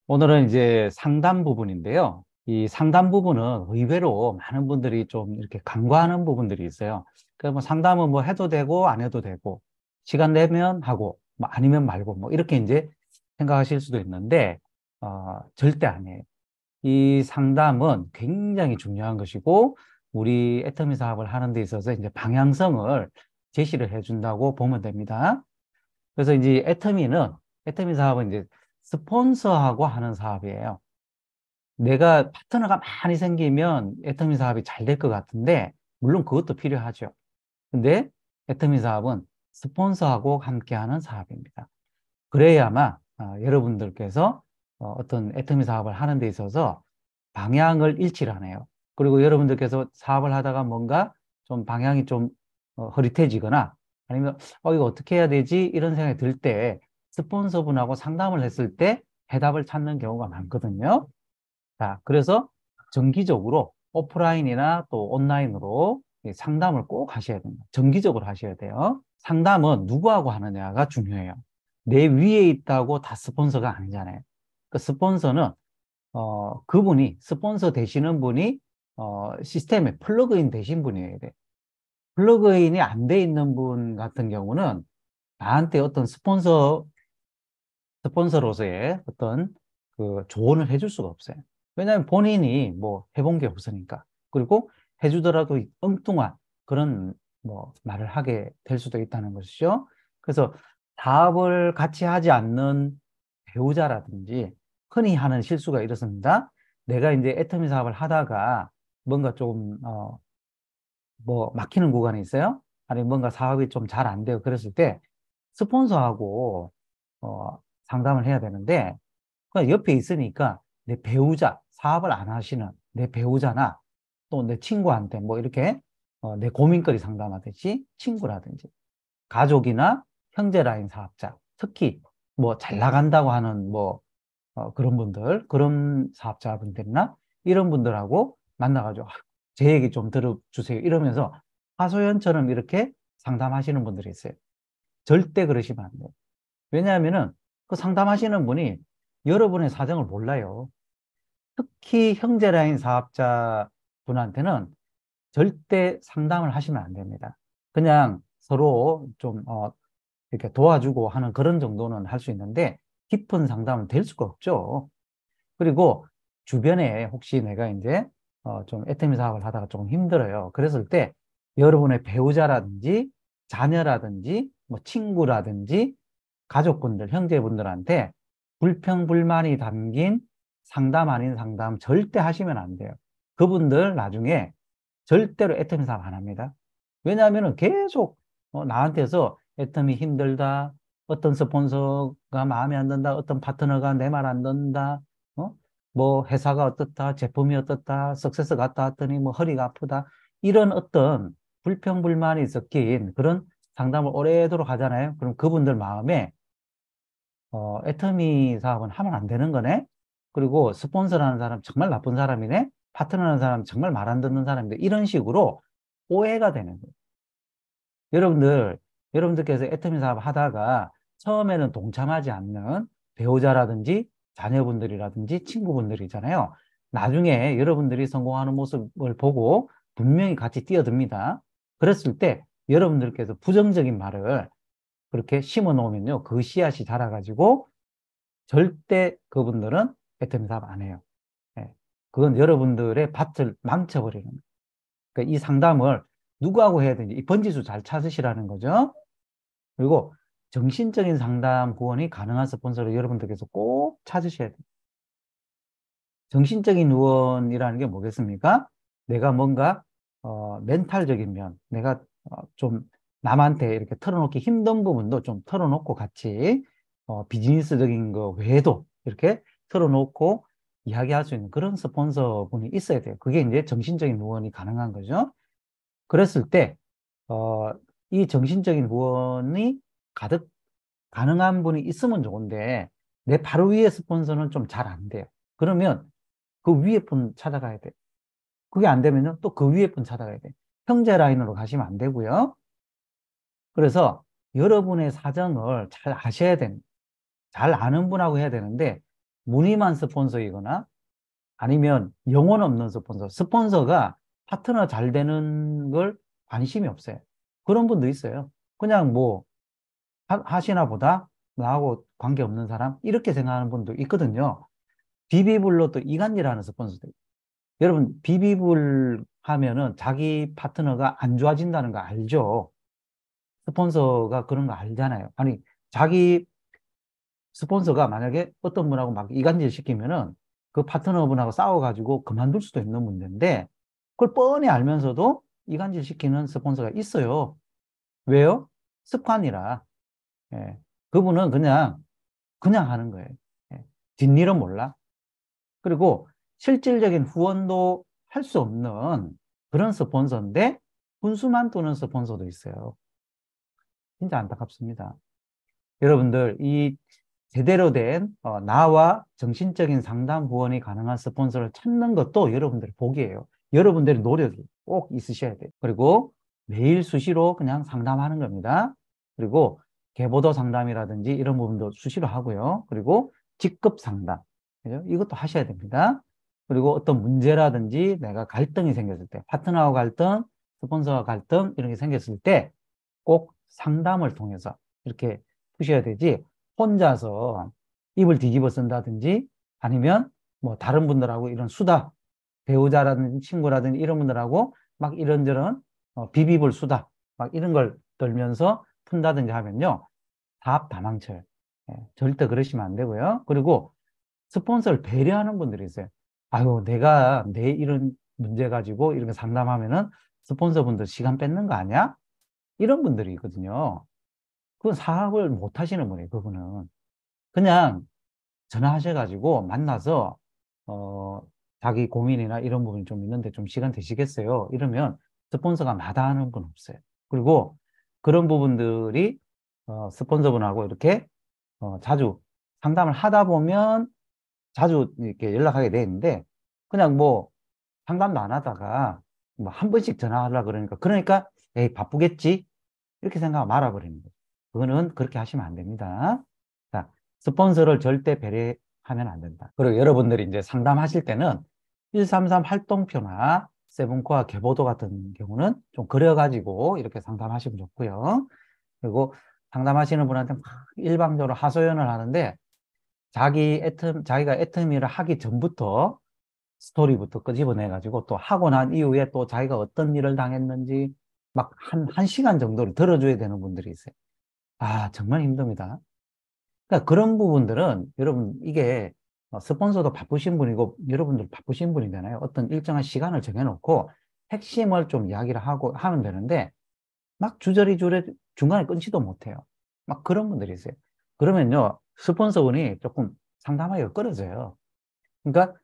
오늘은 이제 상담 부분인데요. 이 상담 부분은 의외로 많은 분들이 좀 이렇게 간과하는 부분들이 있어요. 뭐 상담은 뭐 해도 되고 안 해도 되고 시간 내면 하고 뭐 아니면 말고 뭐 이렇게 이제 생각하실 수도 있는데 절대 아니에요. 이 상담은 굉장히 중요한 것이고 우리 애터미 사업을 하는 데 있어서 이제 방향성을 제시를 해준다고 보면 됩니다. 그래서 이제 애터미 사업은 이제 스폰서하고 하는 사업이에요. 내가 파트너가 많이 생기면 애터미 사업이 잘 될 것 같은데, 물론 그것도 필요하죠. 근데 애터미 사업은 스폰서하고 함께하는 사업입니다. 그래야만 여러분들께서 어떤 애터미 사업을 하는 데 있어서 방향을 잃지 않아요. 그리고 여러분들께서 사업을 하다가 뭔가 좀 방향이 좀 흐릿해지거나 아니면 이거 어떻게 해야 되지? 이런 생각이 들 때 스폰서분하고 상담을 했을 때 해답을 찾는 경우가 많거든요. 자, 그래서 정기적으로 오프라인이나 또 온라인으로 이 상담을 꼭 하셔야 됩니다. 정기적으로 하셔야 돼요. 상담은 누구하고 하느냐가 중요해요. 내 위에 있다고 다 스폰서가 아니잖아요. 그 스폰서는 그분이 스폰서 되시는 분이 시스템에 플러그인 되신 분이어야 돼요. 플러그인이 안 돼 있는 분 같은 경우는 나한테 어떤 스폰서로서의 어떤 그 조언을 해줄 수가 없어요. 왜냐하면 본인이 뭐 해본 게 없으니까. 그리고 해주더라도 엉뚱한 그런 뭐 말을 하게 될 수도 있다는 것이죠. 그래서 사업을 같이 하지 않는 배우자라든지 흔히 하는 실수가 이렇습니다. 내가 이제 애터미 사업을 하다가 뭔가 좀, 뭐 막히는 구간이 있어요? 아니면 뭔가 사업이 좀 잘 안 돼요. 그랬을 때 스폰서하고 상담을 해야 되는데 그 옆에 있으니까 내 배우자, 사업을 안 하시는 내 배우자나 또 내 친구한테 뭐 이렇게 내 고민거리 상담하듯이 친구라든지 가족이나 형제 라인 사업자, 특히 뭐 잘 나간다고 하는 뭐 그런 분들, 그런 사업자분들이나 이런 분들하고 만나가지고 제 얘기 좀 들어주세요. 이러면서 하소연처럼 이렇게 상담하시는 분들이 있어요. 절대 그러시면 안 돼요. 왜냐하면은 그 상담하시는 분이 여러분의 사정을 몰라요. 특히 형제 라인 사업자 분한테는 절대 상담을 하시면 안 됩니다. 그냥 서로 좀 이렇게 도와주고 하는 그런 정도는 할 수 있는데 깊은 상담은 될 수가 없죠. 그리고 주변에 혹시 내가 이제 좀 애터미 사업을 하다가 조금 힘들어요. 그랬을 때 여러분의 배우자라든지 자녀라든지 뭐 친구라든지 가족분들, 형제분들한테 불평불만이 담긴 상담 아닌 상담 절대 하시면 안 돼요. 그분들 나중에 절대로 애터미 사업 안 합니다. 왜냐하면 계속 나한테서 애터미 힘들다, 어떤 스폰서가 마음에 안 든다, 어떤 파트너가 내 말 안 듣는다, 어? 뭐 회사가 어떻다, 제품이 어떻다, 석세스 갔다 왔더니 뭐 허리가 아프다, 이런 어떤 불평불만이 섞인 그런 상담을 오래도록 하잖아요. 그럼 그분들 마음에 애터미 사업은 하면 안 되는 거네. 그리고 스폰서라는 사람 정말 나쁜 사람이네. 파트너라는 사람 정말 말 안 듣는 사람인데 이런 식으로 오해가 되는 거예요. 여러분들, 여러분들께서 애터미 사업 하다가 처음에는 동참하지 않는 배우자라든지 자녀분들이라든지 친구분들이잖아요. 나중에 여러분들이 성공하는 모습을 보고 분명히 같이 뛰어듭니다. 그랬을 때 여러분들께서 부정적인 말을 그렇게 심어 놓으면요. 그 씨앗이 자라가지고 절대 그분들은 애터미 사업 안 해요. 예. 그건 여러분들의 밭을 망쳐버리는 거예요. 그러니까 이 상담을 누구하고 해야 되는지, 이 번지수 잘 찾으시라는 거죠. 그리고 정신적인 상담 후원이 가능한 스폰서를 여러분들께서 꼭 찾으셔야 돼요. 정신적인 후원이라는 게 뭐겠습니까? 내가 뭔가, 멘탈적인 면, 내가 좀 남한테 이렇게 털어놓기 힘든 부분도 좀 털어놓고 같이, 비즈니스적인 거 외에도 이렇게 털어놓고 이야기할 수 있는 그런 스폰서 분이 있어야 돼요. 그게 이제 정신적인 후원이 가능한 거죠. 그랬을 때, 어, 이 정신적인 후원이 가득 가능한 분이 있으면 좋은데, 내 바로 위에 스폰서는 좀 잘 안 돼요. 그러면 그 위에 분 찾아가야 돼. 그게 안 되면은 또 그 위에 분 찾아가야 돼. 형제 라인으로 가시면 안 되고요. 그래서 여러분의 사정을 잘 아셔야 됩니다. 잘 아는 분하고 해야 되는데, 무늬만 스폰서이거나 아니면 영혼 없는 스폰서, 스폰서가 파트너 잘 되는 걸 관심이 없어요. 그런 분도 있어요. 그냥 뭐 하시나 보다 나하고 관계없는 사람 이렇게 생각하는 분도 있거든요. 비비블로 또 이간질하는 스폰서들. 여러분 비비블 하면은 자기 파트너가 안 좋아진다는 거 알죠? 스폰서가 그런 거 알잖아요. 아니 자기 스폰서가 만약에 어떤 분하고 막 이간질 시키면은 그 파트너분하고 싸워가지고 그만둘 수도 있는 문제인데 그걸 뻔히 알면서도 이간질 시키는 스폰서가 있어요. 왜요? 습관이라. 예. 그분은 그냥 하는 거예요. 예. 뒷일은 몰라. 그리고 실질적인 후원도 할 수 없는 그런 스폰서인데 분수만 두는 스폰서도 있어요. 진짜 안타깝습니다. 여러분들 이 제대로 된 나와 정신적인 상담 후원이 가능한 스폰서를 찾는 것도 여러분들의 복이에요. 여러분들의 노력이 꼭 있으셔야 돼요. 그리고 매일 수시로 그냥 상담하는 겁니다. 그리고 계보도 상담이라든지 이런 부분도 수시로 하고요. 그리고 직급 상담, 그죠? 이것도 하셔야 됩니다. 그리고 어떤 문제라든지 내가 갈등이 생겼을 때, 파트너와 갈등, 스폰서와 갈등 이런 게 생겼을 때 꼭 상담을 통해서 이렇게 푸셔야 되지 혼자서 입을 뒤집어 쓴다든지 아니면 뭐 다른 분들하고 이런 수다 배우자라든지 친구라든지 이런 분들하고 막 이런저런 비비볼 수다 막 이런 걸 떨면서 푼다든지 하면요 다 망쳐요. 예, 절대 그러시면 안 되고요. 그리고 스폰서를 배려하는 분들이 있어요. 아유 내가 내 이런 문제 가지고 이렇게 상담하면은 스폰서분들 시간 뺏는 거 아니야? 이런 분들이 있거든요. 그건 사업을 못 하시는 분이에요, 그분은. 그냥 전화하셔가지고 만나서, 어, 자기 고민이나 이런 부분이 좀 있는데 좀 시간 되시겠어요? 이러면 스폰서가 마다하는 건 없어요. 그리고 그런 부분들이, 스폰서분하고 이렇게, 자주 상담을 하다 보면 자주 이렇게 연락하게 되는데, 그냥 뭐 상담도 안 하다가 뭐 한 번씩 전화하려고 그러니까, 에이, 바쁘겠지? 이렇게 생각하고 말아버리는 거죠. 그거는 그렇게 하시면 안 됩니다. 자, 스폰서를 절대 배려하면 안 된다. 그리고 여러분들이 이제 상담하실 때는 133 활동표나 세븐코어 계보도 같은 경우는 좀 그려가지고 이렇게 상담하시면 좋고요. 그리고 상담하시는 분한테 막 일방적으로 하소연을 하는데 자기가 애터미를 하기 전부터 스토리부터 끄집어내가지고 또 하고 난 이후에 또 자기가 어떤 일을 당했는지 막 한 시간 정도를 들어줘야 되는 분들이 있어요. 아, 정말 힘듭니다. 그러니까 그런 부분들은 여러분 이게 스폰서도 바쁘신 분이고 여러분들 바쁘신 분이잖아요. 어떤 일정한 시간을 정해놓고 핵심을 좀 이야기를 하고 하면 되는데 막 주저리 중간에 끊지도 못해요. 막 그런 분들이 있어요. 그러면요, 스폰서분이 조금 상담하기가 끊어져요. 그러니까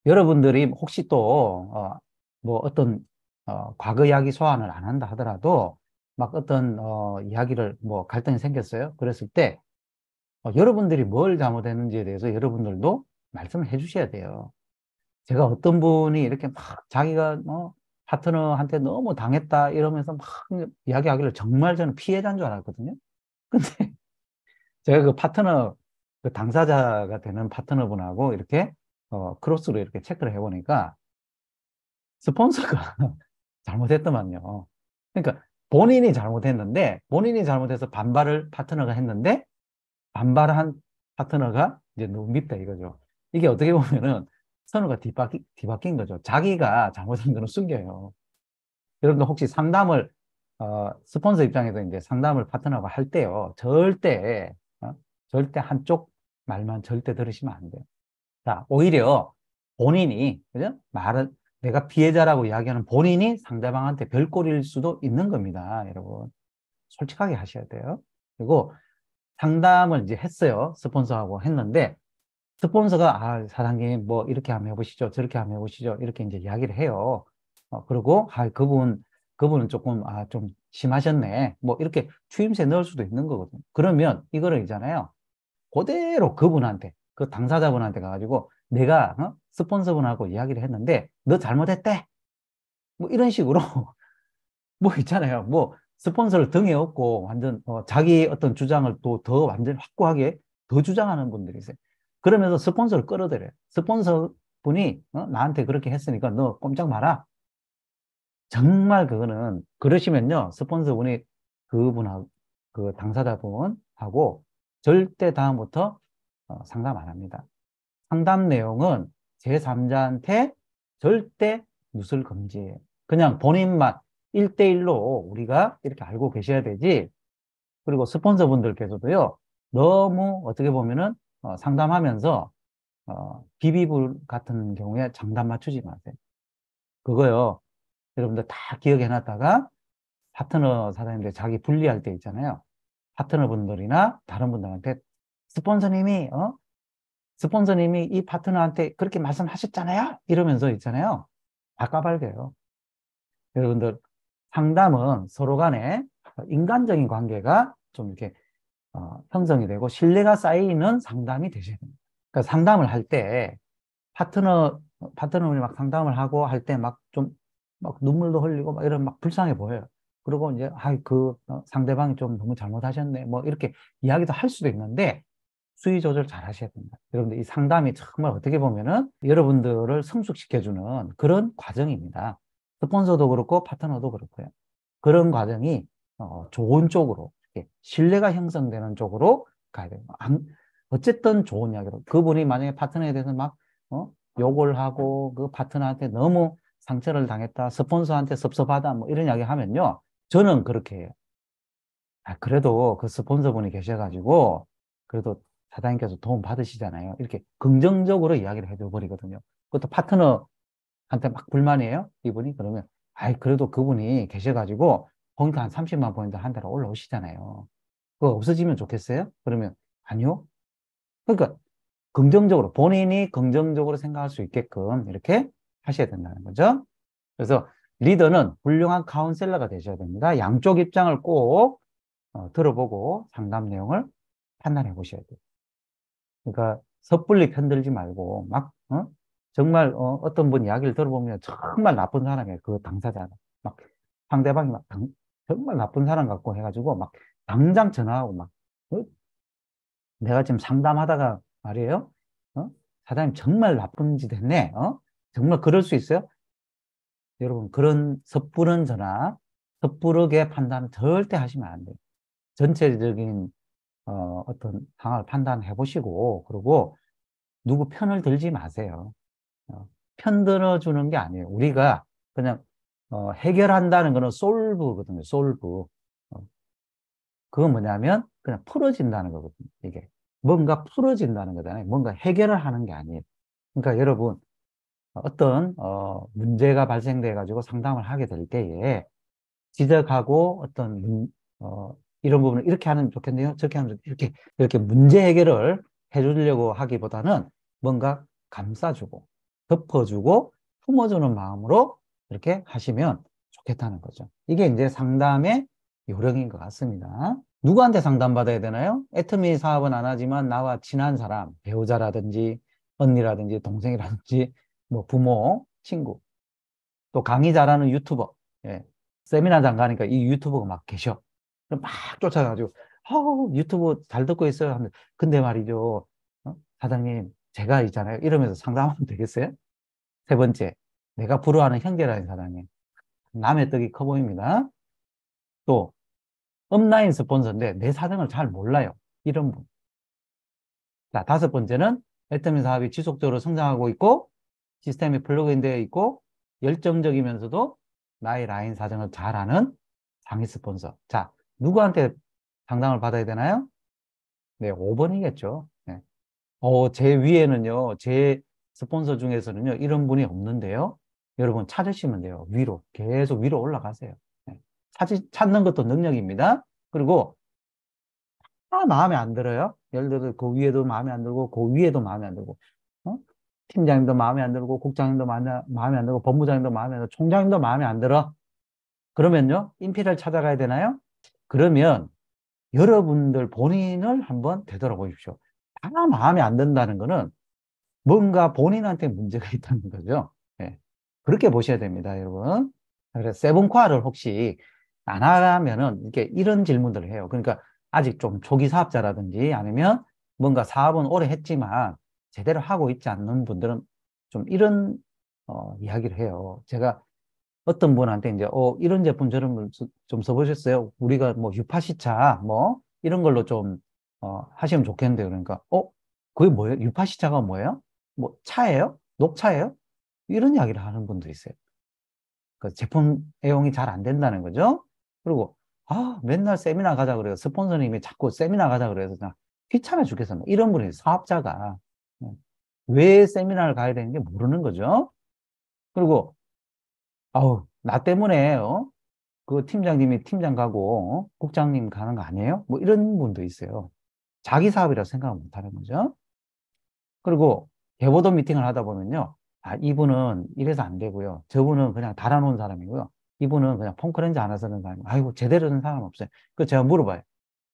여러분들이 혹시 또, 뭐 어떤, 과거 이야기 소환을 안 한다 하더라도 막 어떤, 이야기를 뭐 갈등이 생겼어요. 그랬을 때, 여러분들이 뭘 잘못했는지에 대해서 여러분들도 말씀을 해 주셔야 돼요. 제가 어떤 분이 이렇게 막 자기가 파트너한테 너무 당했다 이러면서 막 이야기하기를 정말 저는 피해자인 줄 알았거든요. 근데 제가 그 파트너, 그 당사자가 되는 파트너분하고 이렇게 크로스로 이렇게 체크를 해보니까 스폰서가 잘못했더만요. 그러니까 본인이 잘못해서 반발을 파트너가 했는데 반발한 파트너가 이제 너무 밉다 이거죠. 이게 어떻게 보면은 선우가 뒤바뀐 거죠. 자기가 잘못한 거는 숨겨요. 여러분들 혹시 스폰서 입장에서 이제 상담을 파트너가 할 때요. 절대 한쪽 말만 절대 들으시면 안 돼요. 자, 오히려 본인이, 그죠? 내가 피해자라고 이야기하는 본인이 상대방한테 별꼴일 수도 있는 겁니다, 여러분. 솔직하게 하셔야 돼요. 그리고 상담을 이제 했어요. 스폰서하고 했는데, 스폰서가, 아, 사장님, 뭐, 이렇게 한번 해보시죠. 저렇게 한번 해보시죠. 이렇게 이제 이야기를 해요. 그리고, 아, 그분은 조금, 좀 심하셨네. 뭐, 이렇게 추임새 넣을 수도 있는 거거든요. 그러면 이거를 있잖아요. 그대로 그분한테, 그 당사자분한테 가가지고, 내가, 스폰서분하고 이야기를 했는데, 너 잘못했대. 뭐, 이런 식으로, 뭐, 있잖아요. 뭐, 스폰서를 등에 업고, 완전, 자기 어떤 주장을 또 더 완전 확고하게 더 주장하는 분들이 있어요. 그러면서 스폰서를 끌어들여요. 스폰서 분이 나한테 그렇게 했으니까 너 꼼짝 마라. 정말 그거는 그러시면요. 스폰서 분이 그분하고 그 당사자분하고 절대 다음부터 상담 안 합니다. 상담 내용은 제3자한테 절대 누설 금지예요. 그냥 본인만 1대1로 우리가 이렇게 알고 계셔야 되지. 그리고 스폰서분들께서도요. 너무 어떻게 보면은 상담하면서 비비불 같은 경우에 장단 맞추지 마세요. 그거요. 여러분들 다 기억해 놨다가 파트너 사장님들 자기 분리할 때 있잖아요. 파트너분들이나 다른 분들한테 스폰서님이 스폰서님이 이 파트너한테 그렇게 말씀하셨잖아요. 이러면서 있잖아요. 다 까발려요. 여러분들 상담은 서로 간에 인간적인 관계가 좀 이렇게 형성이 되고 신뢰가 쌓이는 상담이 되셔야 됩니다. 그러니까 상담을 할 때 파트너분이 막 상담을 하고 할 때 막 좀 막 눈물도 흘리고 막 이런 막 불쌍해 보여요. 그리고 이제 상대방이 좀 너무 잘못하셨네 뭐 이렇게 이야기도 할 수도 있는데 수위 조절 잘 하셔야 됩니다. 여러분들 이 상담이 정말 어떻게 보면은 여러분들을 성숙시켜주는 그런 과정입니다. 스폰서도 그렇고 파트너도 그렇고요. 그런 과정이 좋은 쪽으로 이렇게 신뢰가 형성되는 쪽으로 가야 돼요. 어쨌든 좋은 이야기로 그분이 만약에 파트너에 대해서 막 욕을 하고 그 파트너한테 너무 상처를 당했다, 스폰서한테 섭섭하다 뭐 이런 이야기 하면요. 저는 그렇게 해요. 그래도 그 스폰서분이 계셔가지고 그래도 사장님께서 도움 받으시잖아요. 이렇게 긍정적으로 이야기를 해줘 버리거든요. 그것도 파트너한테 막 불만이에요. 이분이 그러면 그래도 그분이 계셔가지고 포인트 한 30만 포인트 한 달에 올라오시잖아요. 그거 없어지면 좋겠어요? 그러면 아니요. 그러니까 긍정적으로 본인이 긍정적으로 생각할 수 있게끔 이렇게 하셔야 된다는 거죠. 그래서 리더는 훌륭한 카운셀러가 되셔야 됩니다. 양쪽 입장을 꼭 들어보고 상담 내용을 판단해 보셔야 돼요. 그러니까 섣불리 편들지 말고 막 정말 어떤 분 이야기를 들어보면 정말 나쁜 사람이에요. 그 당사자는 막 상대방이 막 정말 나쁜 사람 같고 해가지고 막 당장 전화하고 막 내가 지금 상담하다가 말이에요. 사장님 정말 나쁜 짓 했네. 정말 그럴 수 있어요? 여러분 그런 섣부른 전화, 섣부르게 판단 절대 하시면 안 돼요. 전체적인 어떤 상황을 판단해 보시고 그리고 누구 편을 들지 마세요. 편 들어주는 게 아니에요. 우리가 그냥 해결한다는 거는 솔브거든요. 솔브. 그건 뭐냐면 그냥 풀어진다는 거거든요. 이게 뭔가 풀어진다는 거잖아요. 뭔가 해결을 하는 게 아니에요. 그러니까 여러분 어떤 문제가 발생돼 가지고 상담을 하게 될 때에 지적하고 이런 부분을 이렇게 하면 좋겠네요. 저렇게 하면 이렇게 문제 해결을 해주려고 하기보다는 뭔가 감싸주고 덮어주고 품어주는 마음으로 이렇게 하시면 좋겠다는 거죠. 이게 이제 상담의 요령인 것 같습니다. 누구한테 상담받아야 되나요? 애터미 사업은 안 하지만 나와 친한 사람, 배우자라든지 언니라든지 동생이라든지 뭐 부모, 친구, 또 강의 잘하는 유튜버, 예. 세미나장 가니까 이 유튜버가 막 계셔. 그럼 막 쫓아가가지고, 유튜브 잘 듣고 있어요. 하면, 근데 말이죠. 사장님, 제가 있잖아요. 이러면서 상담하면 되겠어요? 세 번째, 내가 부러워하는 형제라는 사장님. 남의 떡이 커 보입니다. 또, 업라인 스폰서인데 내 사정을 잘 몰라요. 이런 분. 자, 다섯 번째는 엘터미 사업이 지속적으로 성장하고 있고, 시스템이 플러그인 되어 있고, 열정적이면서도 나의 라인 사정을 잘 아는 상위 스폰서. 자, 누구한테 상담을 받아야 되나요? 네, 5번이겠죠. 네. 제 위에는요, 제 스폰서 중에서는요, 이런 분이 없는데요. 여러분 찾으시면 돼요. 위로. 계속 위로 올라가세요. 네. 찾는 것도 능력입니다. 그리고 마음에 안 들어요. 예를 들어 그 위에도 마음에 안 들고 그 위에도 마음에 안 들고 어? 팀장님도 마음에 안 들고 국장님도 마음에 안 들고 본부장님도 마음에 안 들고 총장님도 마음에 안 들어. 그러면요. 인피를 찾아가야 되나요? 그러면 여러분들 본인을 한번 되돌아보십시오. 다 마음에 안 든다는 거는 뭔가 본인한테 문제가 있다는 거죠. 예. 그렇게 보셔야 됩니다, 여러분. 그래서 세븐코어를 혹시 안 하면은 이렇게 이런 질문들을 해요. 그러니까 아직 좀 초기 사업자라든지 아니면 뭔가 사업은 오래 했지만 제대로 하고 있지 않는 분들은 좀 이런 이야기를 해요. 제가 어떤 분한테 이제 이런 제품 저런 걸 좀 써보셨어요? 우리가 뭐 유파시차 뭐 이런 걸로 좀 하시면 좋겠는데 그러니까 그게 뭐예요? 유파시차가 뭐예요? 뭐 차예요? 녹차예요? 이런 이야기를 하는 분도 있어요. 그 제품 애용이 잘 안 된다는 거죠. 그리고 맨날 세미나 가자 그래요. 스폰서님이 자꾸 세미나 가자 그래서 그냥 귀찮아 죽겠어. 뭐 이런 분이 사업자가 왜 세미나를 가야 되는 게 모르는 거죠. 그리고 나 때문에 그 팀장님이 팀장 가고 국장님 가는 거 아니에요? 뭐 이런 분도 있어요. 자기 사업이라고 생각을 못 하는 거죠. 그리고 개보도 미팅을 하다 보면요. 이분은 이래서 안 되고요. 저분은 그냥 달아놓은 사람이고요. 이분은 그냥 펑크렌즈 안 하는 사람이고, 아이고, 제대로 된 사람 없어요. 그 제가 물어봐요.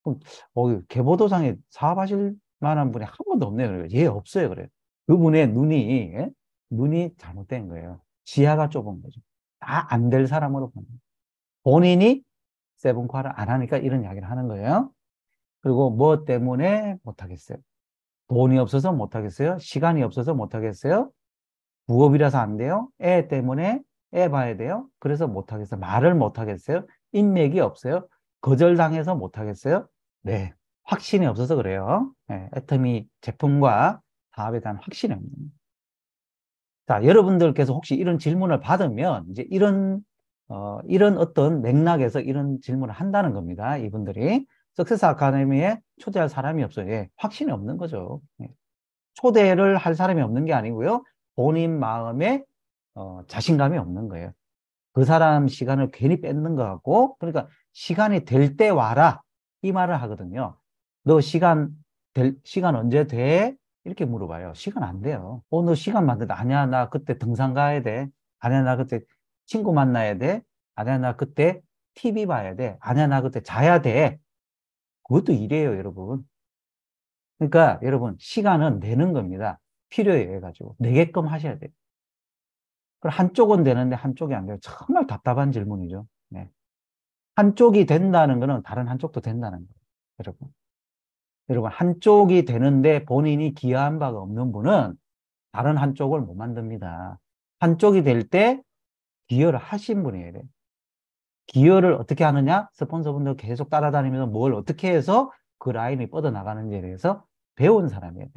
그럼, 개보도상에 사업하실 만한 분이 한 번도 없네요. 그래요. 예, 없어요. 그래요. 그분의 눈이, 예? 눈이 잘못된 거예요. 지하가 좁은 거죠. 다 안 될 사람으로 보는 거예요. 본인이 세븐화를 안 하니까 이런 이야기를 하는 거예요. 그리고 뭐 때문에 못하겠어요? 돈이 없어서 못하겠어요? 시간이 없어서 못하겠어요? 부업이라서 안 돼요? 애 때문에 애 봐야 돼요? 그래서 못하겠어요? 말을 못하겠어요? 인맥이 없어요? 거절당해서 못하겠어요? 네. 확신이 없어서 그래요. 네, 애터미 제품과 사업에 대한 확신이 없는 거예요. 자, 여러분들께서 혹시 이런 질문을 받으면 이제 이런 어떤 맥락에서 이런 질문을 한다는 겁니다. 이분들이. 석세스 아카데미에 초대할 사람이 없어요. 예, 확신이 없는 거죠. 예. 초대를 할 사람이 없는 게 아니고요. 본인 마음에 자신감이 없는 거예요. 그 사람 시간을 괜히 뺏는 것 같고, 그러니까 시간이 될 때 와라. 이 말을 하거든요. 너 시간 언제 돼? 이렇게 물어봐요. 시간 안 돼요. 너 시간 만든다. 아니야, 나 그때 등산 가야 돼. 아니야, 나 그때 친구 만나야 돼. 아니야, 나 그때 TV 봐야 돼. 아니야, 나 그때 자야 돼. 그것도 일이에요, 여러분. 그러니까 여러분, 시간은 내는 겁니다. 필요해 해가지고. 내게끔 하셔야 돼요. 그럼 한쪽은 되는데 한쪽이 안 돼요. 정말 답답한 질문이죠. 네. 한쪽이 된다는 거는 다른 한쪽도 된다는 거예요. 여러분. 여러분, 한쪽이 되는데 본인이 기여한 바가 없는 분은 다른 한쪽을 못 만듭니다. 한쪽이 될 때 기여를 하신 분이에요. 기여를 어떻게 하느냐? 스폰서분들 계속 따라다니면서 뭘 어떻게 해서 그 라인이 뻗어나가는지에 대해서 배운 사람이에요.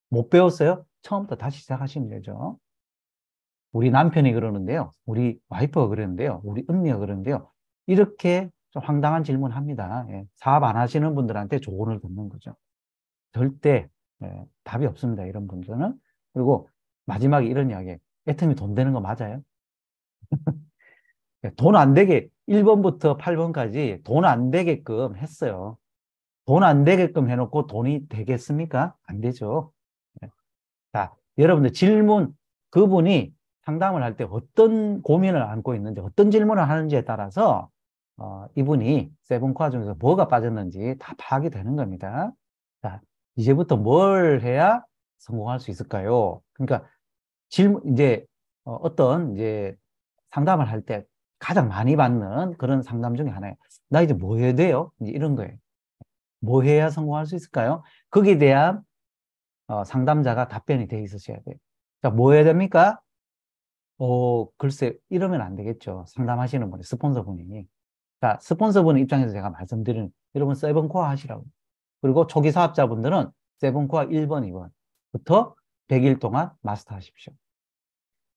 못 배웠어요? 처음부터 다시 시작하시면 되죠. 우리 남편이 그러는데요. 우리 와이프가 그러는데요. 우리 언니가 그러는데요. 이렇게 좀 황당한 질문 합니다. 예. 사업 안 하시는 분들한테 조언을 듣는 거죠. 절대 답이 없습니다. 이런 분들은. 그리고 마지막에 이런 이야기. 애터미 돈 되는 거 맞아요? 돈 안 되게 1번부터 8번까지 돈 안 되게끔 했어요. 돈 안 되게끔 해놓고 돈이 되겠습니까? 안 되죠. 예. 자, 여러분들 질문, 그분이 상담을 할 때 어떤 고민을 안고 있는지, 어떤 질문을 하는지에 따라서 이분이 세븐코어 중에서 뭐가 빠졌는지 다 파악이 되는 겁니다. 자, 이제부터 뭘 해야 성공할 수 있을까요? 그러니까 이제 어떤 이제 상담을 할 때 가장 많이 받는 그런 상담 중에 하나예요. 나 이제 뭐 해야 돼요? 이제 이런 거예요. 뭐 해야 성공할 수 있을까요? 거기에 대한 상담자가 답변이 돼 있으셔야 돼요. 자, 뭐 해야 됩니까? 글쎄, 이러면 안 되겠죠. 상담하시는 분이, 스폰서분이. 자, 스폰서분 입장에서 제가 말씀드리는, 여러분, 세븐코어 하시라고. 그리고 초기 사업자분들은 세븐코어 1번, 2번부터 100일 동안 마스터 하십시오.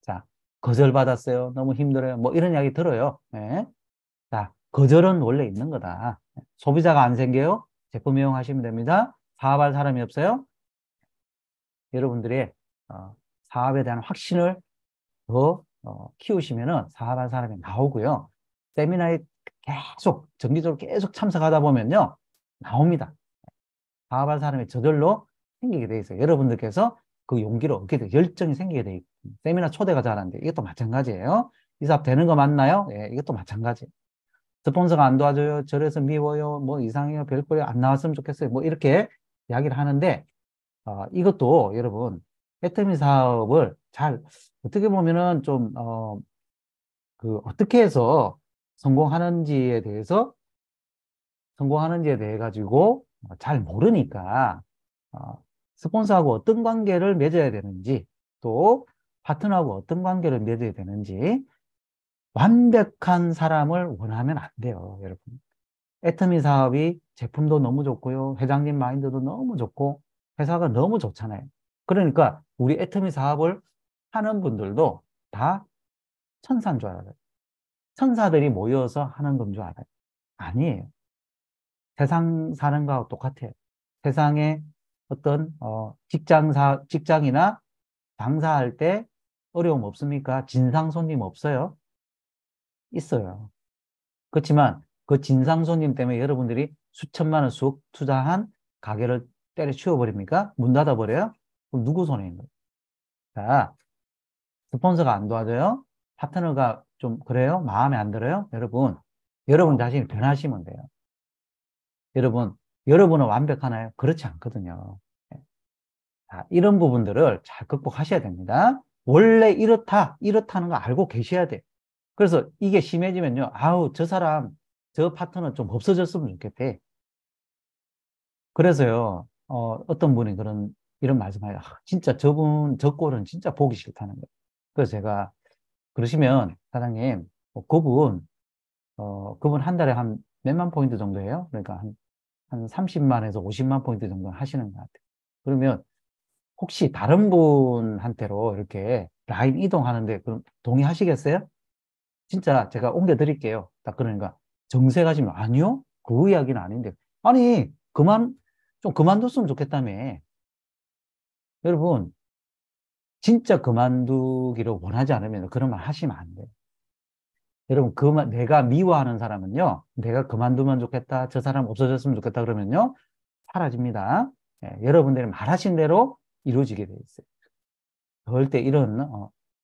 자, 거절받았어요. 너무 힘들어요. 뭐 이런 이야기 들어요. 예. 자, 거절은 원래 있는 거다. 소비자가 안 생겨요? 제품 이용하시면 됩니다. 사업할 사람이 없어요? 여러분들의 사업에 대한 확신을 더 키우시면은 사업할 사람이 나오고요. 세미나에 계속 정기적으로 계속 참석하다 보면요. 나옵니다. 사업할 사람이 저절로 생기게 돼 있어요. 여러분들께서 그 용기를 얻게 돼, 열정이 생기게 돼 있고, 세미나 초대가 잘하는데 이것도 마찬가지예요. 이 사업 되는 거 맞나요? 예, 이것도 마찬가지. 스폰서가 안 도와줘요. 저래서 미워요. 뭐 이상해요. 별거에 안 나왔으면 좋겠어요. 뭐 이렇게 이야기를 하는데, 이것도 여러분, 애터미 사업을 잘, 어떻게 보면은 좀, 어떻게 해서 성공하는지에 대해서, 성공하는지에 대해 가지고 잘 모르니까, 스폰서하고 어떤 관계를 맺어야 되는지, 또 파트너하고 어떤 관계를 맺어야 되는지 완벽한 사람을 원하면 안 돼요, 여러분. 애터미 사업이 제품도 너무 좋고요. 회장님 마인드도 너무 좋고 회사가 너무 좋잖아요. 그러니까 우리 애터미 사업을 하는 분들도 다 천사인 줄 알아요. 천사들이 모여서 하는 건 줄 알아요. 아니에요. 세상 사는 거하고 똑같아요. 세상에 어떤 직장이나 장사할 때 어려움 없습니까? 진상 손님 없어요? 있어요. 그렇지만 그 진상 손님 때문에 여러분들이 수천만 원 쑥 투자한 가게를 때려치워 버립니까? 문 닫아 버려요? 그럼 누구 손해인 거예요? 자, 스폰서가 안 도와줘요? 파트너가 좀 그래요? 마음에 안 들어요? 여러분 자신이 변하시면 돼요. 여러분은 완벽하나요? 그렇지 않거든요. 자, 이런 부분들을 잘 극복하셔야 됩니다. 원래 이렇다는 거 알고 계셔야 돼요. 그래서 이게 심해지면요. 아우, 저 파트너 좀 없어졌으면 좋겠대. 그래서요, 어떤 분이 이런 말씀하요. 진짜 저 꼴은 진짜 보기 싫다는 거예요. 그래서 제가, 그러시면, 사장님, 그분 한 달에 한 몇만 포인트 정도 해요? 그러니까 한 30만에서 50만 포인트 정도 하시는 것 같아요. 그러면 혹시 다른 분한테로 이렇게 라인 이동하는데 그럼 동의하시겠어요? 진짜 제가 옮겨드릴게요. 딱 그러니까 정세 가시면 아니요? 그 이야기는 아닌데. 아니, 좀 그만뒀으면 좋겠다며. 여러분, 진짜 그만두기를 원하지 않으면 그런 말 하시면 안 돼요. 여러분, 내가 미워하는 사람은요, 내가 그만두면 좋겠다, 저 사람 없어졌으면 좋겠다 그러면요, 사라집니다. 예, 여러분들이 말하신 대로 이루어지게 돼 있어요. 절대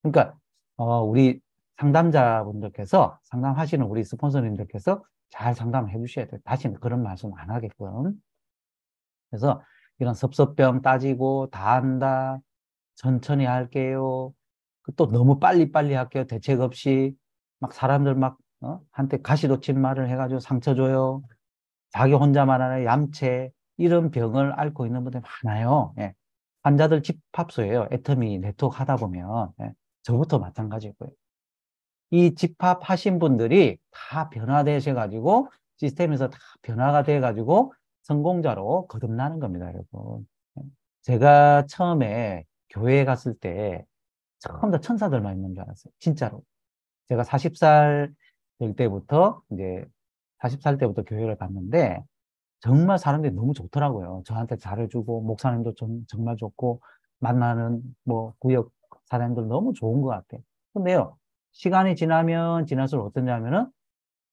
그러니까, 우리 상담하시는 우리 스폰서님들께서 잘 상담해 주셔야 돼요. 다시는 그런 말씀 안 하게끔. 그래서 이런 섭섭병 따지고 다 한다, 천천히 할게요. 또 너무 빨리빨리 할게요. 대책 없이. 막 사람들 한테 가시돋친 말을 해가지고 상처 줘요. 자기 혼자만 하는 얌체. 이런 병을 앓고 있는 분들이 많아요. 예. 환자들 집합소예요. 애터미 네트워크 하다 보면. 예. 저부터 마찬가지고요. 이 집합하신 분들이 다 변화되셔가지고 시스템에서 다 변화가 돼가지고 성공자로 거듭나는 겁니다, 여러분. 예. 제가 처음에 교회에 갔을 때 처음 다 천사들만 있는 줄 알았어요. 진짜로. 제가 40살 될 때부터 이제 40살 때부터 교회를 갔는데 정말 사람들이 너무 좋더라고요. 저한테 잘해주고 목사님도 정말 좋고 만나는 뭐 구역 사람들 너무 좋은 것 같아요. 근데요, 시간이 지나면 지날수록 어떠냐면은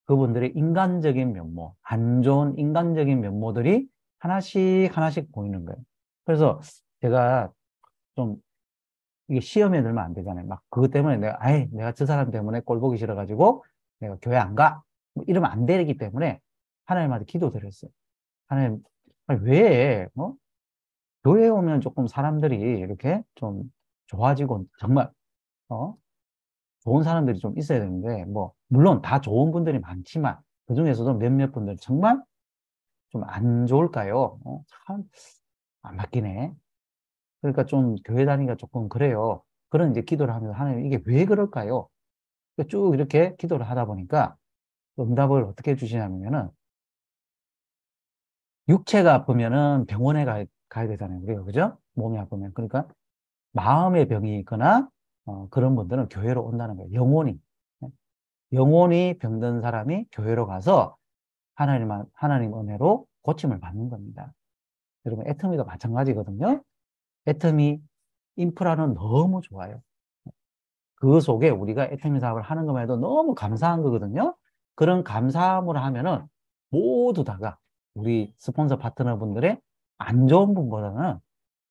그분들의 인간적인 면모, 안 좋은 인간적인 면모들이 하나씩 하나씩 보이는 거예요. 그래서 제가 좀 이게 시험에 들면 안 되잖아요. 막 그것 때문에 내가 저 사람 때문에 꼴 보기 싫어가지고 내가 교회 안 가. 뭐 이러면 안 되기 때문에 하나님한테 기도드렸어요. 하나님, 아니, 왜, 교회에 오면 조금 사람들이 이렇게 좀 좋아지고 정말, 어? 좋은 사람들이 좀 있어야 되는데, 뭐, 물론 다 좋은 분들이 많지만, 그 중에서도 몇몇 분들 정말 좀 안 좋을까요? 참, 안 맞기네. 그러니까 좀 교회 다니기가 조금 그래요. 그런 이제 기도를 하면서 하나님 이게 왜 그럴까요? 쭉 이렇게 기도를 하다 보니까 응답을 어떻게 해주시냐면은 육체가 아프면은 병원에 가야 되잖아요. 우리가 그죠? 몸이 아프면. 그러니까 마음의 병이 있거나 그런 분들은 교회로 온다는 거예요. 영혼이 병든 사람이 교회로 가서 하나님 은혜로 고침을 받는 겁니다. 여러분, 애터미도 마찬가지거든요. 애터미 인프라는 너무 좋아요. 그 속에 우리가 애터미 사업을 하는 것만 해도 너무 감사한 거거든요. 그런 감사함을 하면은 모두 다가 우리 스폰서 파트너분들의 안 좋은 분보다는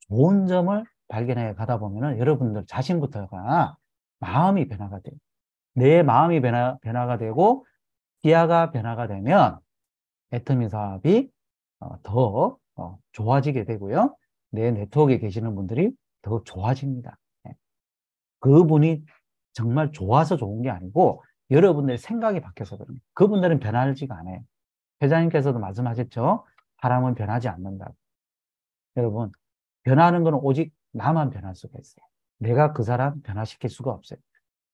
좋은 점을 발견해 가다 보면은 여러분들 자신부터가 마음이 변화가 돼요. 내 마음이 변화가 되고 기아가 변화가 되면 애터미 사업이 더 좋아지게 되고요. 내 네트워크에 계시는 분들이 더 좋아집니다. 네. 그분이 정말 좋아서 좋은 게 아니고 여러분들의 생각이 바뀌어서 그럽니다. 그분들은 변하지가 않아요. 회장님께서도 말씀하셨죠? 사람은 변하지 않는다. 여러분, 변화하는 거는 오직 나만 변할 수가 있어요. 내가 그 사람 변화시킬 수가 없어요.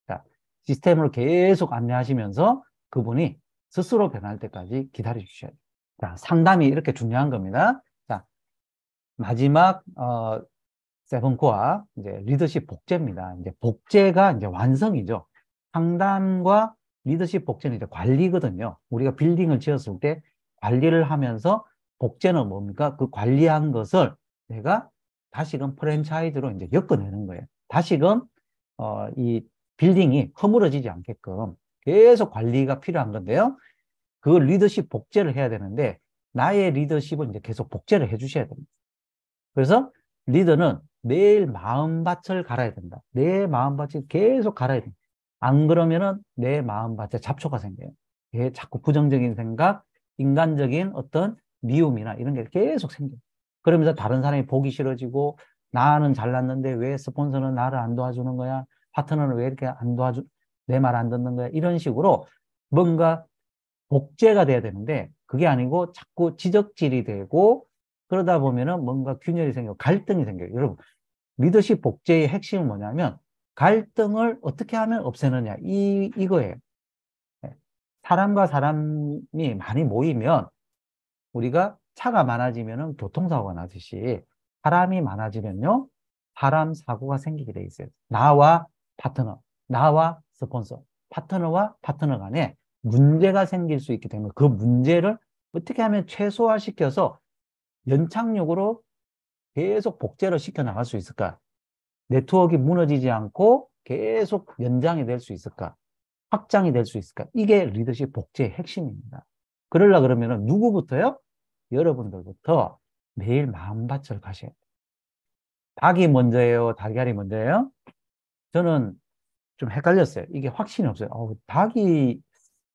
자, 시스템을 계속 안내하시면서 그분이 스스로 변할 때까지 기다려 주셔야 돼요. 자, 상담이 이렇게 중요한 겁니다. 자, 마지막, 세븐코어, 이제 리더십 복제입니다. 이제 복제가 이제 완성이죠. 상담과 리더십 복제는 이제 관리거든요. 우리가 빌딩을 지었을 때 관리를 하면서 복제는 뭡니까? 그 관리한 것을 내가 다시금 프랜차이즈로 이제 엮어내는 거예요. 다시금, 이 빌딩이 허물어지지 않게끔 계속 관리가 필요한 건데요. 그 리더십 복제를 해야 되는데, 나의 리더십을 이제 계속 복제를 해 주셔야 됩니다. 그래서 리더는 매일 마음밭을 갈아야 된다. 내 마음밭을 계속 갈아야 된다. 안 그러면은 내 마음밭에 잡초가 생겨요. 자꾸 부정적인 생각, 인간적인 어떤 미움이나 이런 게 계속 생겨요. 그러면서 다른 사람이 보기 싫어지고, 나는 잘났는데 왜 스폰서는 나를 안 도와주는 거야? 파트너는 왜 이렇게 안 도와주, 내 말 안 듣는 거야? 이런 식으로 뭔가 복제가 돼야 되는데, 그게 아니고 자꾸 지적질이 되고, 그러다 보면은 뭔가 균열이 생기고 갈등이 생겨요. 여러분, 리더십 복제의 핵심은 뭐냐면 갈등을 어떻게 하면 없애느냐, 이거예요. 네. 사람과 사람이 많이 모이면 우리가 차가 많아지면은 교통사고가 나듯이 사람이 많아지면요, 사람 사고가 생기게 돼 있어요. 나와 파트너, 나와 스폰서, 파트너와 파트너 간에 문제가 생길 수 있기 때문에 그 문제를 어떻게 하면 최소화시켜서 연착륙으로 계속 복제를 시켜 나갈 수 있을까? 네트워크가 무너지지 않고 계속 연장이 될 수 있을까? 확장이 될 수 있을까? 이게 리더십 복제의 핵심입니다. 그러려 그러면은 누구부터요? 여러분들부터 매일 마음밭을 가셔야 돼요. 닭이 먼저예요? 달걀이 먼저예요? 저는 좀 헷갈렸어요. 이게 확신이 없어요. 닭이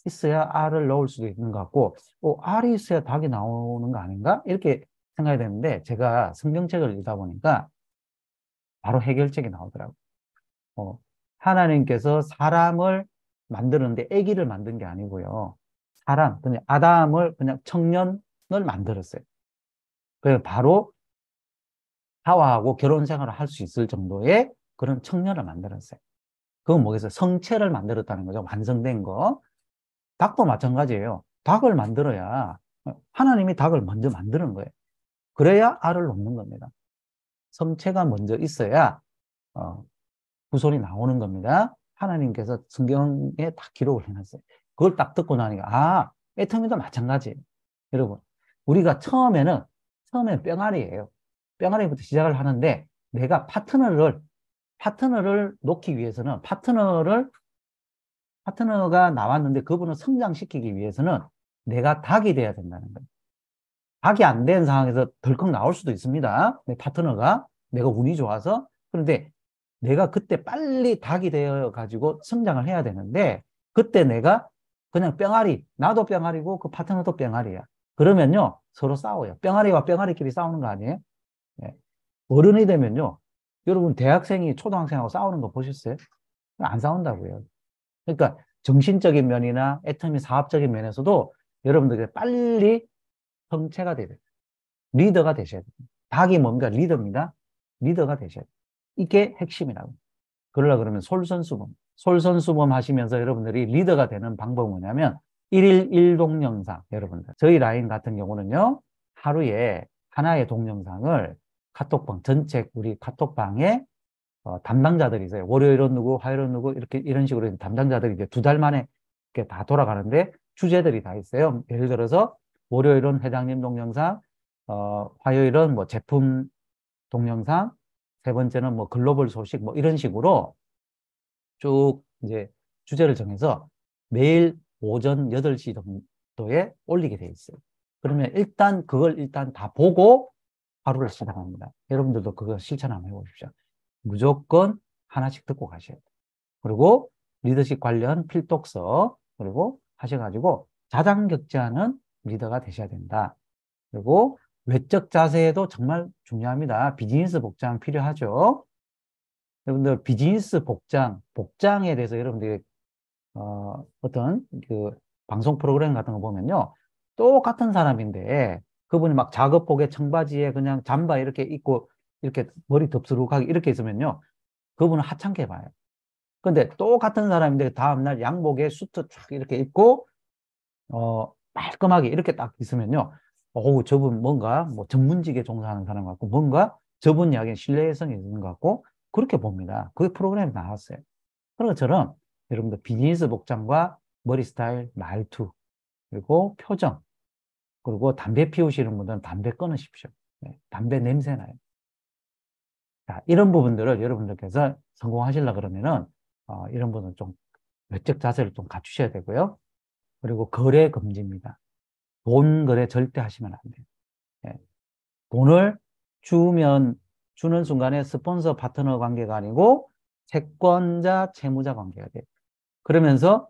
있어야 알을 넣을 수도 있는 것 같고, 알이 있어야 닭이 나오는 거 아닌가? 이렇게 생각이 되는데, 제가 성경책을 읽다 보니까 바로 해결책이 나오더라고요. 어, 하나님께서 사람을 만드는데 아기를 만든 게 아니고요. 그냥 아담을 그냥 청년을 만들었어요. 그래서 바로 하와하고 결혼 생활을 할 수 있을 정도의 그런 청년을 만들었어요. 그건 뭐겠어요? 성체를 만들었다는 거죠. 완성된 거. 닭도 마찬가지예요. 닭을 만들어야, 하나님이 닭을 먼저 만드는 거예요. 그래야 알을 놓는 겁니다. 성체가 먼저 있어야 어, 후손이 나오는 겁니다. 하나님께서 성경에 다 기록을 해놨어요. 그걸 딱 듣고 나니까 애터미도 마찬가지예요. 여러분, 우리가 처음에 뿅아리예요. 뿅아리부터 시작을 하는데, 내가 파트너를 놓기 위해서는 파트너가 나왔는데 그분을 성장시키기 위해서는 내가 닭이 돼야 된다는 거예요. 닭이 안 된 상황에서 덜컥 나올 수도 있습니다. 내 파트너가, 내가 운이 좋아서. 그런데 내가 그때 빨리 닭이 되어 가지고 성장을 해야 되는데, 그때 내가 그냥 뿅아리, 나도 뿅아리고 그 파트너도 뿅아리야. 그러면요, 서로 싸워요. 뿅아리와 뿅아리끼리 싸우는 거 아니에요? 네. 어른이 되면요, 여러분 대학생이 초등학생하고 싸우는 거 보셨어요? 안 싸운다고요. 그러니까 정신적인 면이나 애터미 사업적인 면에서도 여러분들이 빨리 성체가 돼야 돼요. 리더가 되셔야 돼요. 닭이 뭔가 리더입니다. 리더가 되셔야 돼요. 이게 핵심이라고. 그러려 그러면 솔선수범 하시면서 여러분들이 리더가 되는 방법은 뭐냐면 1일 1동영상. 여러분들, 저희 라인 같은 경우는요, 하루에 하나의 동영상을 카톡방, 전체 우리 카톡방에 담당자들이 있어요. 월요일은 누구, 화요일은 누구, 이렇게 이런 식으로 담당자들이 이제 2달 만에 이렇게 다 돌아가는데 주제들이 다 있어요. 예를 들어서 월요일은 회장님 동영상, 화요일은 뭐 제품 동영상, 세 번째는 뭐 글로벌 소식, 뭐 이런 식으로 쭉 이제 주제를 정해서 매일 오전 8시 정도에 올리게 돼 있어요. 그러면 일단 다 보고 하루를 시작합니다. 여러분들도 그거 실천 한번 해보십시오. 무조건 하나씩 듣고 가셔야 돼요. 그리고 리더십 관련 필독서, 그리고 하셔가지고 자장격제하는 리더가 되셔야 된다. 그리고 외적 자세도 정말 중요합니다. 비즈니스 복장 필요하죠. 여러분들 비즈니스 복장에 대해서 여러분들이 어떤 그 방송 프로그램 같은 거 보면요, 똑같은 사람인데 그분이 막 작업복에 청바지에 그냥 잠바 이렇게 입고 이렇게 머리 덥수룩하게 이렇게 있으면요. 그분은 하찮게 봐요. 근데 똑같은 사람인데 다음날 양복에 수트 쫙 이렇게 입고, 깔끔하게 이렇게 딱 있으면요. 어우, 저분 뭔가 뭐 전문직에 종사하는 사람 같고, 뭔가 저분 이야기는 신뢰성이 있는 것 같고, 그렇게 봅니다. 그게 프로그램이 나왔어요. 그런 것처럼 여러분들 비즈니스 복장과 머리 스타일, 말투, 그리고 표정, 그리고 담배 피우시는 분들은 담배 끊으십시오. 네, 담배 냄새 나요. 자, 이런 부분들을 여러분들께서 성공하시려 그러면은, 이런 부분은 좀 외적 자세를 좀 갖추셔야 되고요. 그리고 거래 금지입니다. 돈 거래 절대 하시면 안 돼요. 예. 돈을 주는 순간에 스폰서 파트너 관계가 아니고 채권자 채무자 관계가 돼요. 그러면서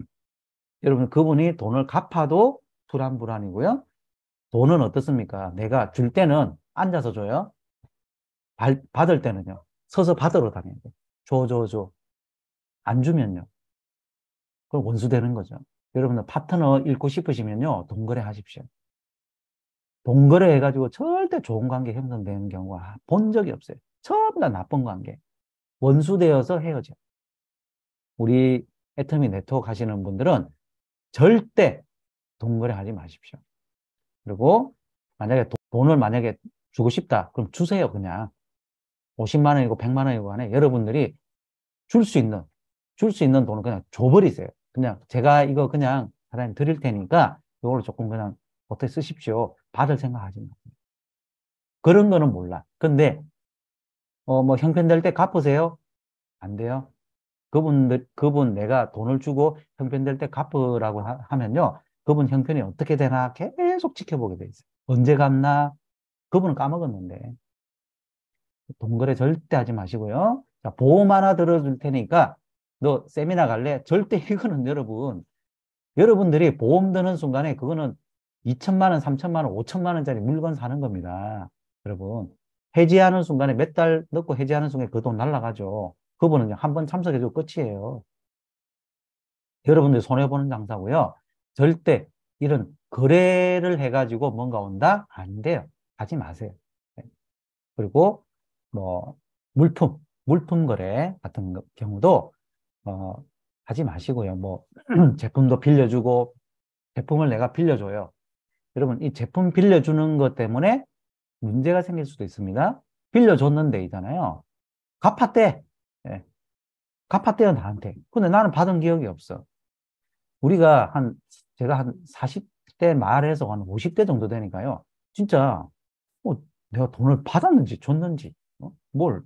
여러분 그분이 돈을 갚아도 불안불안이고요. 돈은 어떻습니까? 내가 줄 때는 앉아서 줘요. 받을 때는요. 서서 받으러 다녀야 돼요. 줘. 안 주면요. 그럼 원수 되는 거죠. 여러분들 파트너 잃고 싶으시면요. 동거래 하십시오. 동거래 해가지고 절대 좋은 관계 형성되는 경우가 본 적이 없어요. 전부 다 나쁜 관계. 원수 되어서 헤어져. 우리 애터미 네트워크 하시는 분들은 절대 동거래 하지 마십시오. 그리고 만약에 돈을 만약에 주고 싶다. 그럼 주세요, 그냥. 50만 원이고 100만 원이고 간에 여러분들이 줄 수 있는, 줄 수 있는 돈을 그냥 줘버리세요. 그냥 제가 이거 그냥 사장님 드릴 테니까 이걸로 조금 그냥 어떻게 쓰십시오. 받을 생각하지 마세요. 그런 거는 몰라. 근데, 뭐 형편될 때 갚으세요? 안 돼요. 그분 내가 돈을 주고 형편될 때 갚으라고 하면요. 그분 형편이 어떻게 되나 계속 지켜보게 돼 있어요. 언제 갚나? 그분은 까먹었는데. 동거래 절대 하지 마시고요. 자, 보험 하나 들어줄 테니까 너 세미나 갈래? 절대 이거는 여러분들이 보험 드는 순간에 그거는 2천만 원, 3천만 원, 5천만 원짜리 물건 사는 겁니다. 여러분. 해지하는 순간에 몇 달 넣고 해지하는 순간에 그 돈 날라가죠. 그분은 한 번 참석해주고 끝이에요. 여러분들이 손해보는 장사고요. 절대 이런 거래를 해가지고 뭔가 온다? 안 돼요. 하지 마세요. 네. 그리고 뭐 물품 거래 같은 경우도 어, 하지 마시고요. 뭐 제품도 빌려주고 제품을 내가 빌려줘요. 여러분 이 제품 빌려주는 것 때문에 문제가 생길 수도 있습니다. 빌려줬는데 있잖아요. 갚았대. 예, 갚았대요 나한테. 근데 나는 받은 기억이 없어. 우리가 제가 한 40대 말에서 한 50대 정도 되니까요. 진짜 내가 돈을 받았는지 줬는지 뭘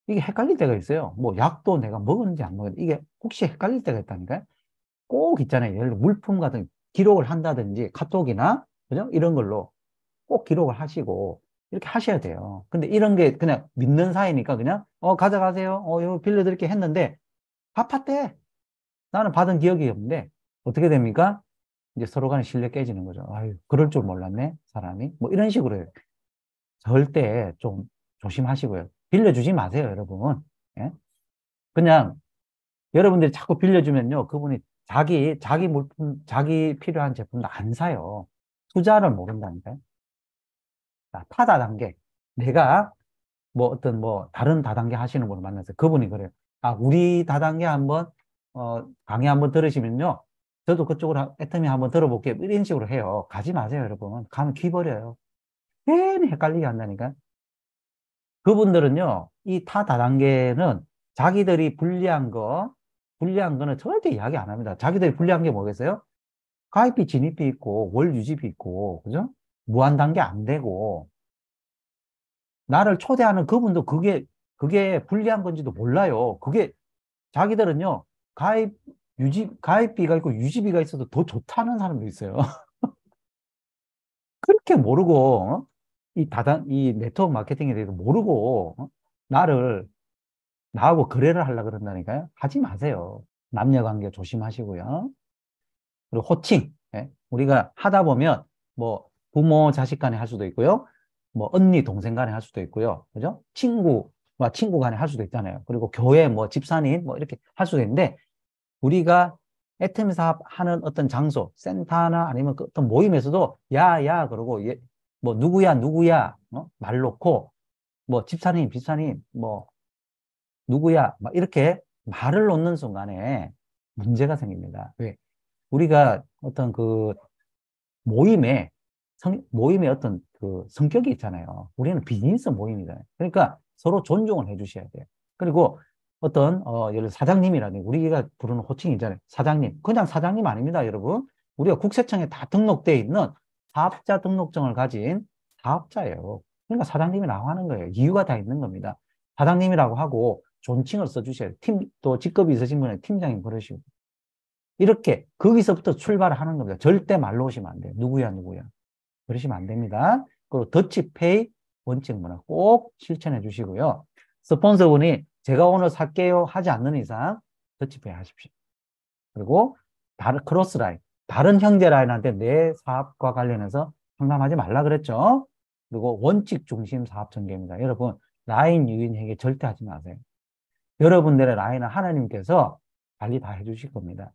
이게 헷갈릴 때가 있어요. 뭐 약도 내가 먹었는지 안 먹었는지 이게 혹시 헷갈릴 때가 있다니까요. 꼭 있잖아요. 예를 들어 물품 같은 기록을 한다든지 카톡이나 그죠? 이런 걸로 꼭 기록을 하시고 이렇게 하셔야 돼요. 근데 이런 게 그냥 믿는 사이니까 그냥 가져가세요. 이거 빌려드릴게 했는데 갚았대. 나는 받은 기억이 없는데 어떻게 됩니까? 이제 서로 간에 신뢰 깨지는 거죠. 아유, 그럴 줄 몰랐네, 사람이. 뭐 이런 식으로 해요. 절대 좀 조심하시고요. 빌려주지 마세요, 여러분. 예? 그냥 여러분들이 자꾸 빌려주면요. 그분이 자기 물품, 자기 필요한 제품도 안 사요. 투자를 모른다니까요. 자, 타다단계. 내가 뭐 어떤 뭐 다른 다단계 하시는 분을 만났어요. 그분이 그래요. 아, 우리 다단계 한번, 강의 한번 들으시면요. 저도 그쪽으로 애터미 한번 들어볼게요. 이런 식으로 해요. 가지 마세요, 여러분. 가면 귀 버려요. 괜히 헷갈리게 한다니까. 그분들은요, 이 타 다단계는 자기들이 불리한 거는 절대 이야기 안 합니다. 자기들이 불리한 게 뭐겠어요? 가입비, 진입비 있고, 월 유지비 있고, 그죠? 무한 단계 안 되고, 나를 초대하는 그분도 그게 불리한 건지도 몰라요. 그게 자기들은요, 가입비가 있고 유지비가 있어도 더 좋다는 사람도 있어요. 그렇게 모르고, 이 네트워크 마케팅에 대해서 모르고, 나를 나하고 거래를 하려고 그런다니까요. 하지 마세요. 남녀 관계 조심하시고요. 그리고 호칭. 예? 우리가 하다 보면 뭐 부모 자식 간에 할 수도 있고요. 뭐 언니 동생 간에 할 수도 있고요. 그죠? 친구와 친구 간에 할 수도 있잖아요. 그리고 교회 뭐 집사님 뭐 이렇게 할 수도 있는데 우리가 애터미 사업 하는 어떤 장소, 센터나 아니면 그 어떤 모임에서도 야, 야 그러고 뭐 누구야 말 놓고 뭐 집사님, 집사님, 뭐 누구야? 막 이렇게 말을 놓는 순간에 문제가 생깁니다. 왜? 우리가 어떤 그 모임에 모임의 어떤 그 성격이 있잖아요. 우리는 비즈니스 모임이잖아요. 그러니까 서로 존중을 해주셔야 돼요. 그리고 어떤 예를 들어 사장님이라든지 우리가 부르는 호칭이 있잖아요. 사장님. 그냥 사장님 아닙니다, 여러분. 우리가 국세청에 다 등록되어 있는 사업자 등록증을 가진 사업자예요. 그러니까 사장님이라고 하는 거예요. 이유가 다 있는 겁니다. 사장님이라고 하고 존칭을 써주셔야 돼요. 또 직급이 있으신 분은 팀장님 그러시고. 이렇게 거기서부터 출발을 하는 겁니다. 절대 말로 오시면 안 돼요. 누구야, 누구야. 그러시면 안 됩니다. 그리고 더치페이 원칙 문화 꼭 실천해 주시고요. 스폰서분이 제가 오늘 살게요 하지 않는 이상 더치페이 하십시오. 그리고 다른 크로스라인, 다른 형제 라인한테 내 사업과 관련해서 상담하지 말라 그랬죠. 그리고 원칙 중심 사업 전개입니다. 여러분, 라인 유인 회계 절대 하지 마세요. 여러분들의 라인은 하나님께서 관리 다 해주실 겁니다.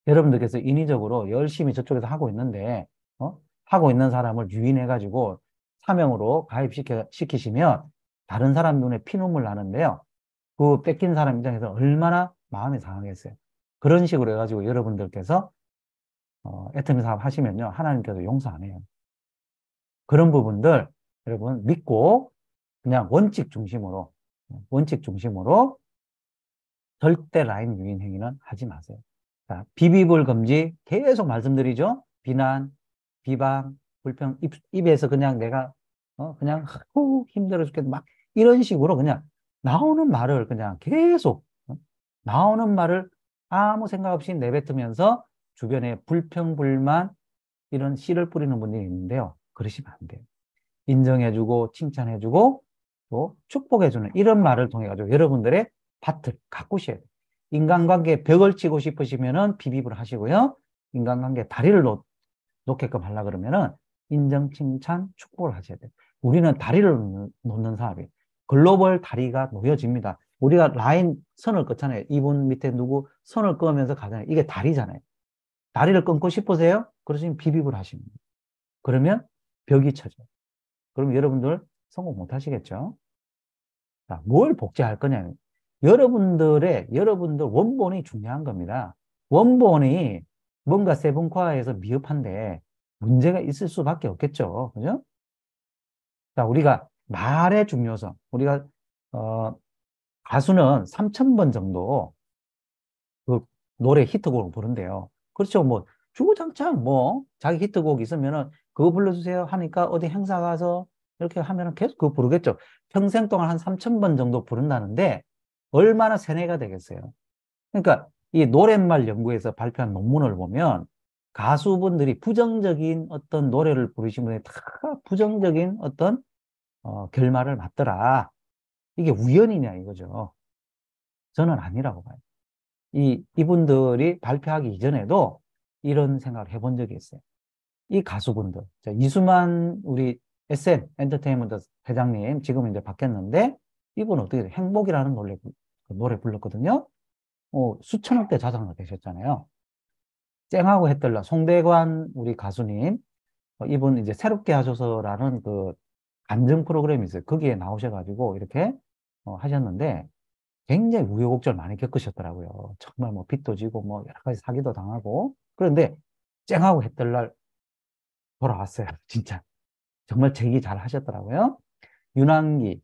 여러분들께서 인위적으로 열심히 저쪽에서 하고 있는데, 하고 있는 사람을 유인해가지고 사명으로 가입시키시면 다른 사람 눈에 피눈물 나는데요. 그 뺏긴 사람 입장에서 얼마나 마음이 상하겠어요. 그런 식으로 해가지고 여러분들께서 애터미 사업 하시면요. 하나님께서 용서 안 해요. 그런 부분들 여러분 믿고 그냥 원칙 중심으로 절대 라인 유인 행위는 하지 마세요. 자, 비비볼 금지 계속 말씀드리죠. 비난, 비방, 불평, 입에서 그냥 내가 그냥 힘들어 죽겠다 막 이런 식으로 그냥 나오는 말을 그냥 계속 나오는 말을 아무 생각 없이 내뱉으면서 주변에 불평, 불만 이런 씨를 뿌리는 분들이 있는데요. 그러시면 안 돼요. 인정해주고 칭찬해주고 또 축복해주는 이런 말을 통해 가지고 여러분들의 밭을 가꾸셔야 돼요. 인간관계에 벽을 치고 싶으시면은 비비을 하시고요. 인간관계에 다리를 놓게끔 하려 그러면은 인정, 칭찬, 축복을 하셔야 돼요. 우리는 다리를 놓는 사업이에요. 글로벌 다리가 놓여집니다. 우리가 라인 선을 긋잖아요. 이분 밑에 누구 선을 그으면서 가잖아요. 이게 다리잖아요. 다리를 끊고 싶으세요? 그러시면 비비을 하시면 돼요. 그러면 벽이 쳐져요. 그럼 여러분들 성공 못 하시겠죠? 자, 뭘 복제할 거냐면 여러분들 원본이 중요한 겁니다. 원본이 뭔가 세분화해서 미흡한데 문제가 있을 수밖에 없겠죠. 그죠? 자, 우리가 말의 중요성. 우리가 어, 가수는 3,000번 정도 그 노래 히트곡을 부른대요. 그렇죠. 뭐 주구장창 뭐 자기 히트곡 있으면은 그거 불러주세요 하니까 어디 행사 가서 이렇게 하면은 계속 그거 부르겠죠. 평생 동안 한 3,000번 정도 부른다는데 얼마나 세뇌가 되겠어요. 그러니까 이 노랫말 연구에서 발표한 논문을 보면 가수분들이 부정적인 어떤 노래를 부르신 분이 다 부정적인 어떤 결말을 맞더라. 이게 우연이냐 이거죠. 저는 아니라고 봐요. 이분들이 발표하기 이전에도 이런 생각을 해본 적이 있어요. 이 가수분들. 자, 이수만 우리 SM 엔터테인먼트 회장님 지금 이제 바뀌었는데 이분 어떻게 돼요? 행복이라는 노래 불렀거든요. 수천억대 자산가 되셨잖아요. 쨍하고 했달라 송대관 우리 가수님 이분 이제 새롭게 하셔서라는 그 간증 프로그램이 있어요. 거기에 나오셔가지고 이렇게 하셨는데 굉장히 우여곡절 많이 겪으셨더라고요. 정말 뭐 빚도 지고 뭐 여러 가지 사기도 당하고. 그런데 쨍하고 했던 날 돌아왔어요. 진짜. 정말 재기 잘 하셨더라고요. 윤한기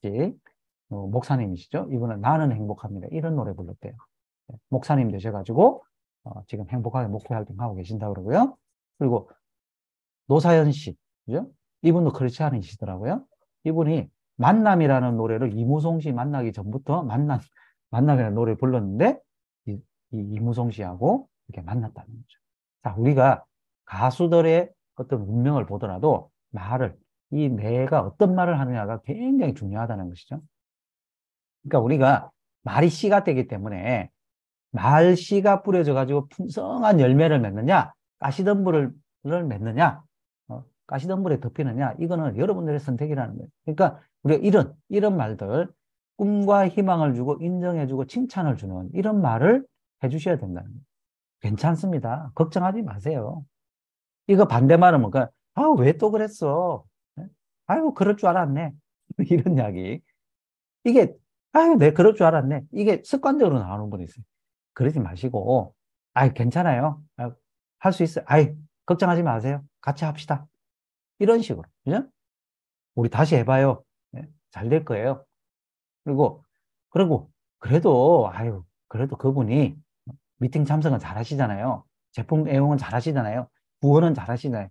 씨, 목사님이시죠? 이분은 나는 행복합니다. 이런 노래 불렀대요. 네, 목사님 되셔가지고, 지금 행복하게 목회 활동하고 계신다 그러고요. 그리고 노사연 씨, 그죠? 이분도 크리스찬이시더라고요. 이분이 만남이라는 노래를 이무송 씨 만나기 전부터 만남이라는 노래를 불렀는데, 이무송 씨하고 이렇게 만났다는 거죠. 자, 우리가 가수들의 어떤 운명을 보더라도 이 내가 어떤 말을 하느냐가 굉장히 중요하다는 것이죠. 그러니까 우리가 말이 씨가 되기 때문에 말씨가 뿌려져가지고 풍성한 열매를 맺느냐, 가시덤불을 맺느냐, 가시덤불에 덮이느냐, 이거는 여러분들의 선택이라는 거예요. 그러니까 우리가 이런 말들, 꿈과 희망을 주고 인정해주고 칭찬을 주는 이런 말을 해주셔야 된다는 거예요. 괜찮습니다. 걱정하지 마세요. 이거 반대말은 뭔가, 아, 왜 또 그랬어? 아이고, 그럴 줄 알았네. 이런 이야기. 이게, 아유, 내가 그럴 줄 알았네. 이게 습관적으로 나오는 분이 있어요. 그러지 마시고, 아이, 괜찮아요. 할 수 있어요. 아이, 걱정하지 마세요. 같이 합시다. 이런 식으로. 그죠? 우리 다시 해봐요. 네, 잘 될 거예요. 그리고, 그래도, 아유, 그래도 그분이 미팅 참석은 잘 하시잖아요. 제품 애용은 잘 하시잖아요. 구원은 잘 하시잖아요.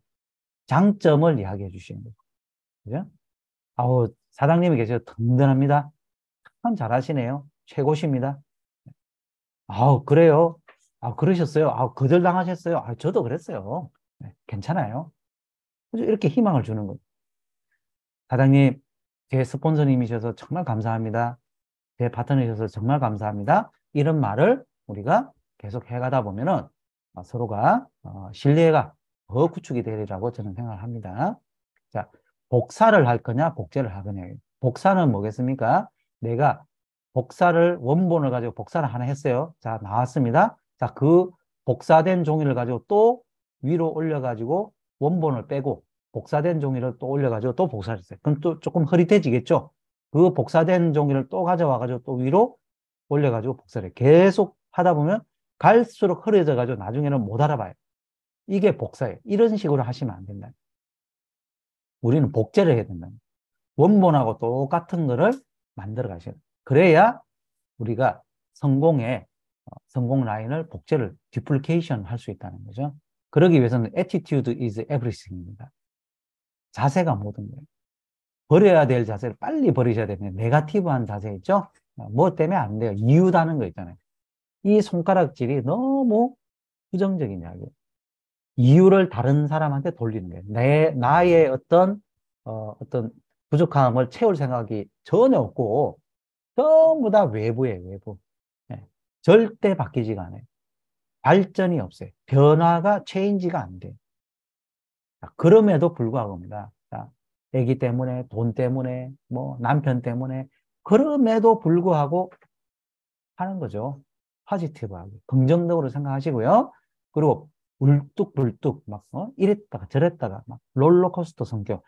장점을 이야기해 주시는 거예요. 그죠? 아우, 사장님이 계셔서 든든합니다. 참 잘하시네요. 최고십니다. 아우, 그래요? 아, 그러셨어요? 아, 거절당하셨어요? 아, 저도 그랬어요. 네, 괜찮아요. 그죠? 이렇게 희망을 주는 거예요. 사장님, 제 스폰서님이셔서 정말 감사합니다. 제 파트너이셔서 정말 감사합니다. 이런 말을 우리가 계속 해가다 보면은 서로가 신뢰가 더 구축이 되리라고 저는 생각을 합니다. 자, 복사를 할 거냐, 복제를 할 거냐. 복사는 뭐겠습니까? 내가 복사를, 원본을 가지고 복사를 하나 했어요. 자, 나왔습니다. 자, 그 복사된 종이를 가지고 또 위로 올려가지고 원본을 빼고 복사된 종이를 또 올려가지고 또 복사를 했어요. 그럼 또 조금 흐릿해지겠죠? 그 복사된 종이를 또 가져와가지고 또 위로 올려가지고 복사를 해요. 계속 하다 보면 갈수록 흐려져가지고 나중에는 못 알아봐요. 이게 복사예요. 이런 식으로 하시면 안 된다. 우리는 복제를 해야 된다. 원본하고 똑같은 거를 만들어 가셔야 돼요. 그래야 우리가 성공 라인을 복제를, 디플리케이션 할 수 있다는 거죠. 그러기 위해서는 attitude is everything입니다. 자세가 모든 거예요. 버려야 될 자세를 빨리 버리셔야 됩니다. 네가티브한 자세 있죠? 뭐 때문에 안 돼요. 이유다는 거 있잖아요. 이 손가락질이 너무 부정적인 이야기예요. 이유를 다른 사람한테 돌리는 거예요. 나의 어떤 부족함을 채울 생각이 전혀 없고, 전부 다 외부예요, 외부. 예. 절대 바뀌지가 않아요. 발전이 없어요. 변화가, 체인지가 안 돼요. 자, 그럼에도 불구하고입니다. 자, 애기 때문에, 돈 때문에, 뭐, 남편 때문에, 그럼에도 불구하고 하는 거죠. 포지티브하게. 긍정적으로 생각하시고요. 그리고 울뚝불뚝 막, 이랬다가 저랬다가 막 롤러코스터 성격.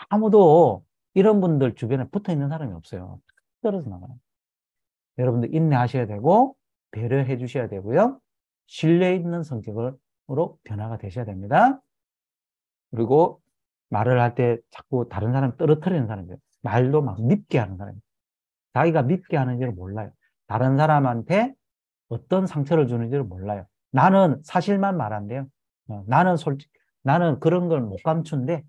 아무도 이런 분들 주변에 붙어 있는 사람이 없어요. 떨어져 나가요. 여러분들 인내하셔야 되고, 배려해 주셔야 되고요. 신뢰 있는 성격으로 변화가 되셔야 됩니다. 그리고 말을 할 때 자꾸 다른 사람 떨어뜨리는 사람이에요. 말도 막 밉게 하는 사람이에요. 자기가 밉게 하는지를 몰라요. 다른 사람한테 어떤 상처를 주는지를 몰라요. 나는 사실만 말한대요. 나는 그런 걸 못 감춘데,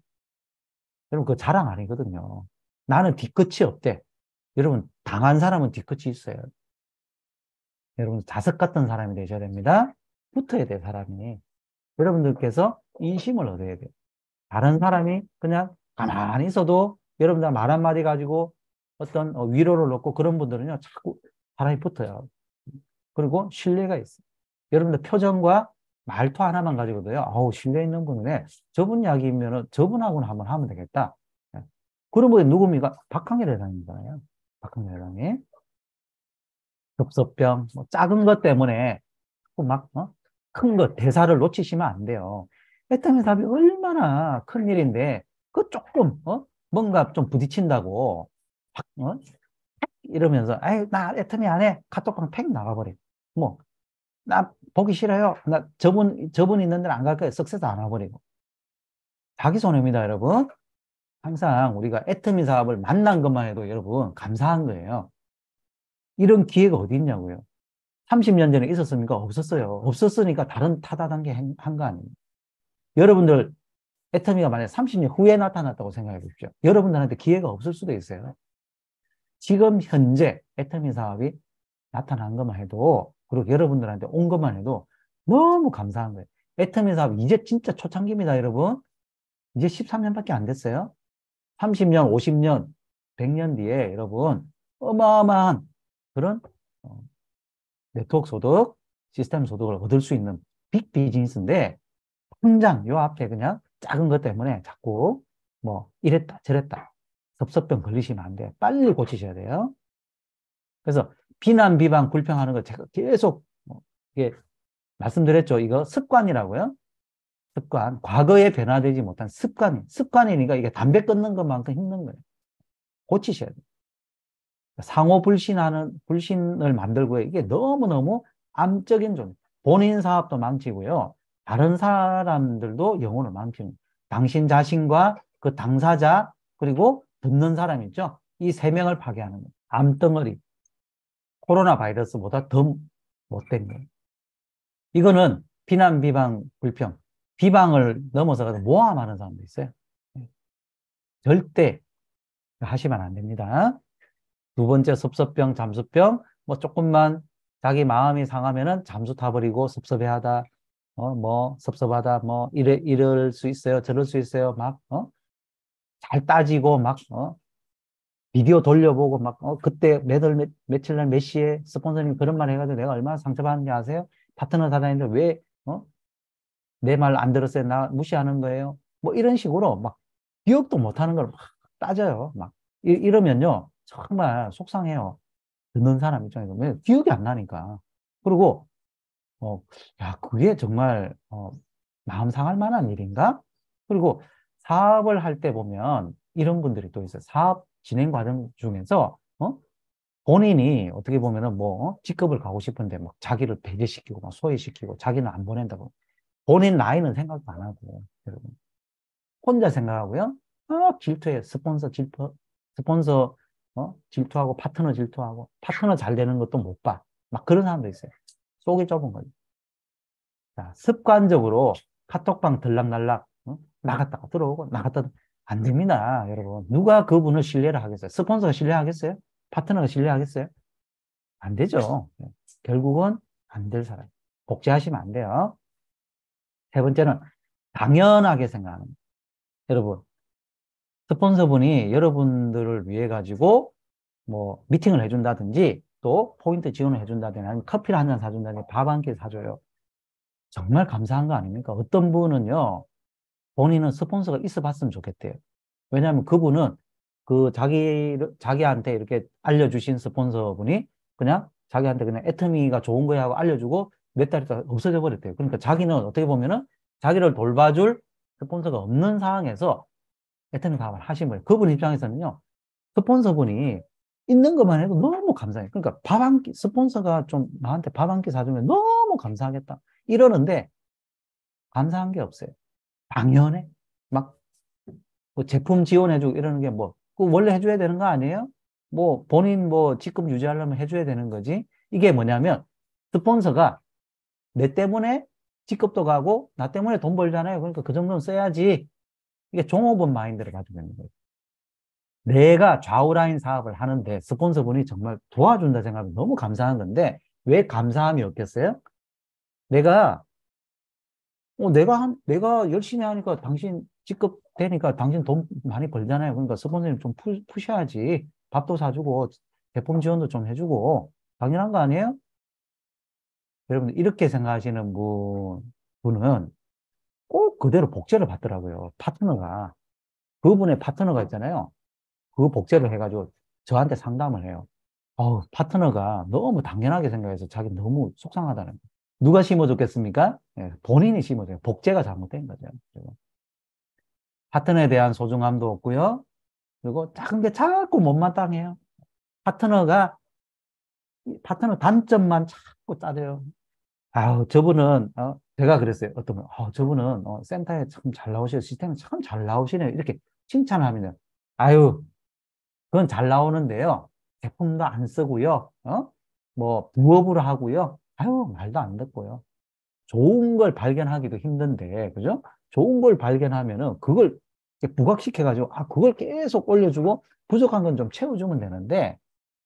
여러분, 그거 자랑 아니거든요. 나는 뒤끝이 없대. 여러분, 당한 사람은 뒤끝이 있어요. 여러분, 자석 같은 사람이 되셔야 됩니다. 붙어야 돼요, 사람이. 여러분들께서 인심을 얻어야 돼요. 다른 사람이 그냥 가만히 있어도 여러분들 말 한마디 가지고 어떤 위로를 얻고 그런 분들은요, 자꾸 사람이 붙어요. 그리고 신뢰가 있어요. 여러분들 표정과 말투 하나만 가지고도요, 아우, 신뢰 있는 분이네. 저분 이야기면은 저분하고는 한번 하면 되겠다. 예. 그런 분이 누굽니까? 박항일 회장이잖아요. 박항일 회장이. 급소병, 뭐 작은 것 때문에 막, 큰 것, 대사를 놓치시면 안 돼요. 애터미 사업이 얼마나 큰 일인데, 그 조금, 뭔가 좀 부딪힌다고, 이러면서, 아이, 나 애터미 안 해. 카톡방 팩 나가버려. 뭐, 나 보기 싫어요. 나 저분 있는 데는 안 갈 거예요. 석세서 안 와버리고. 자기 손해입니다, 여러분. 항상 우리가 애터미 사업을 만난 것만 해도 여러분, 감사한 거예요. 이런 기회가 어디 있냐고요. 30년 전에 있었습니까? 없었어요. 없었으니까 다른 타다단계 한 거 아니에요. 여러분들, 애터미가 만약 30년 후에 나타났다고 생각해 보십시오. 여러분들한테 기회가 없을 수도 있어요. 지금 현재 애터미 사업이 나타난 것만 해도, 그리고 여러분들한테 온 것만 해도 너무 감사한 거예요. 애터미 사업 이제 진짜 초창기입니다, 여러분. 이제 13년밖에 안 됐어요. 30년, 50년, 100년 뒤에 여러분 어마어마한 그런 네트워크 소득, 시스템 소득을 얻을 수 있는 빅 비즈니스인데, 당장 요 앞에 그냥 작은 것 때문에 자꾸 뭐 이랬다 저랬다 섭섭병 걸리시면 안 돼요. 빨리 고치셔야 돼요. 그래서 비난, 비방, 불평하는 거 제가 계속 이게 말씀드렸죠. 이거 습관이라고요. 습관. 과거에 변화되지 못한 습관이니까 이게 담배 끊는 것만큼 힘든 거예요. 고치셔야 돼요. 상호 불신을 만들고 이게 너무너무 암적인 좀 본인 사업도 망치고요. 다른 사람들도 영혼을 망치는 당신 자신과 그 당사자 그리고 듣는 사람 있죠. 이 세 명을 파괴하는 거예요. 암덩어리. 코로나 바이러스보다 더 못된 거예요. 이거는 비난, 비방, 불평. 비방을 넘어서 모함하는 사람도 있어요. 절대 하시면 안 됩니다. 두 번째 섭섭병, 잠수병, 뭐 조금만 자기 마음이 상하면은 잠수 타버리고 섭섭해하다, 뭐 섭섭하다, 뭐 이럴 수 있어요, 저럴 수 있어요, 막, 잘 따지고 막, 비디오 돌려보고 막, 그때 며칠 날 몇 시에 스폰서님 그런 말 해가지고 내가 얼마나 상처받는지 아세요? 파트너 사장인데 왜, 내 말 안 들었어요? 나 무시하는 거예요? 뭐 이런 식으로 막 기억도 못하는 걸 막 따져요. 막 이러면요 정말 속상해요. 듣는 사람 입장에서 왜 기억이 안 나니까. 그리고 어, 야 그게 정말 마음 상할 만한 일인가? 그리고 사업을 할 때 보면 이런 분들이 또 있어요. 사업 진행 과정 중에서 본인이 어떻게 보면은 뭐 직급을 가고 싶은데 막 자기를 배제시키고 막 소외시키고 자기는 안 보낸다고 본인 나이는 생각도 안 하고 여러분 혼자 생각하고요. 질투해. 스폰서 질투하고 파트너 질투하고 파트너 잘 되는 것도 못 봐. 막 그런 사람도 있어요. 속이 좁은 거죠. 자, 습관적으로 카톡방 들락날락 나갔다가 들어오고 안 됩니다, 여러분. 누가 그분을 신뢰를 하겠어요? 스폰서가 신뢰하겠어요? 파트너가 신뢰하겠어요? 안 되죠. 결국은 안 될 사람. 복제하시면 안 돼요. 세 번째는 당연하게 생각하는 거예요. 여러분, 스폰서분이 여러분들을 위해 가지고 뭐 미팅을 해준다든지 또 포인트 지원을 해준다든지 아니면 커피를 한 잔 사준다든지 밥 한 끼 사줘요. 정말 감사한 거 아닙니까? 어떤 분은요, 본인은 스폰서가 있어 봤으면 좋겠대요. 왜냐하면 그분은 자기한테 이렇게 알려주신 스폰서분이 그냥 자기한테 그냥 애터미가 좋은 거야 하고 알려주고 몇 달 있다가 없어져 버렸대요. 그러니까 자기는 어떻게 보면은 자기를 돌봐줄 스폰서가 없는 상황에서 애터미 사업을 하신 거예요. 그분 입장에서는요, 스폰서분이 있는 것만 해도 너무 감사해요. 그러니까 밥 한 끼, 스폰서가 좀 나한테 밥 한 끼 사주면 너무 감사하겠다. 이러는데 감사한 게 없어요. 당연해. 막 뭐 제품 지원해주고 이러는 게 뭐, 그 원래 해줘야 되는 거 아니에요? 뭐 본인 뭐 직급 유지하려면 해줘야 되는 거지. 이게 뭐냐면 스폰서가 내 때문에 직급도 가고 나 때문에 돈 벌잖아요. 그러니까 그 정도는 써야지. 이게 종업원 마인드를 가지고 있는 거예요. 내가 좌우라인 사업을 하는데 스폰서분이 정말 도와준다 생각하면 너무 감사한 건데 왜 감사함이 없겠어요? 내가 내가 열심히 하니까 당신 직급 되니까 당신 돈 많이 벌잖아요. 그러니까 스폰서님 좀 푸셔야지. 밥도 사주고 제품 지원도 좀 해주고 당연한 거 아니에요? 여러분 이렇게 생각하시는 분은 꼭 그대로 복제를 받더라고요. 파트너가 그분의 파트너가 있잖아요. 그 복제를 해가지고 저한테 상담을 해요. 파트너가 너무 당연하게 생각해서 자기 너무 속상하다는 거예요. 누가 심어줬겠습니까? 예, 본인이 심어줘요. 복제가 잘못된 거죠. 그리고 파트너에 대한 소중함도 없고요. 그리고 작은 게 자꾸 못마땅해요. 파트너가, 파트너 단점만 자꾸 따져요. 저분은, 제가 그랬어요. 어떤 분, 저분은, 센터에 참 잘 나오시고, 시스템에 참 잘 나오시네요. 이렇게 칭찬하면, 아유, 그건 잘 나오는데요. 제품도 안 쓰고요. 뭐 부업으로 하고요. 말도 안 듣고요. 좋은 걸 발견하기도 힘든데, 그죠? 좋은 걸 발견하면은 그걸 이렇게 부각시켜가지고, 그걸 계속 올려주고 부족한 건 좀 채워주면 되는데,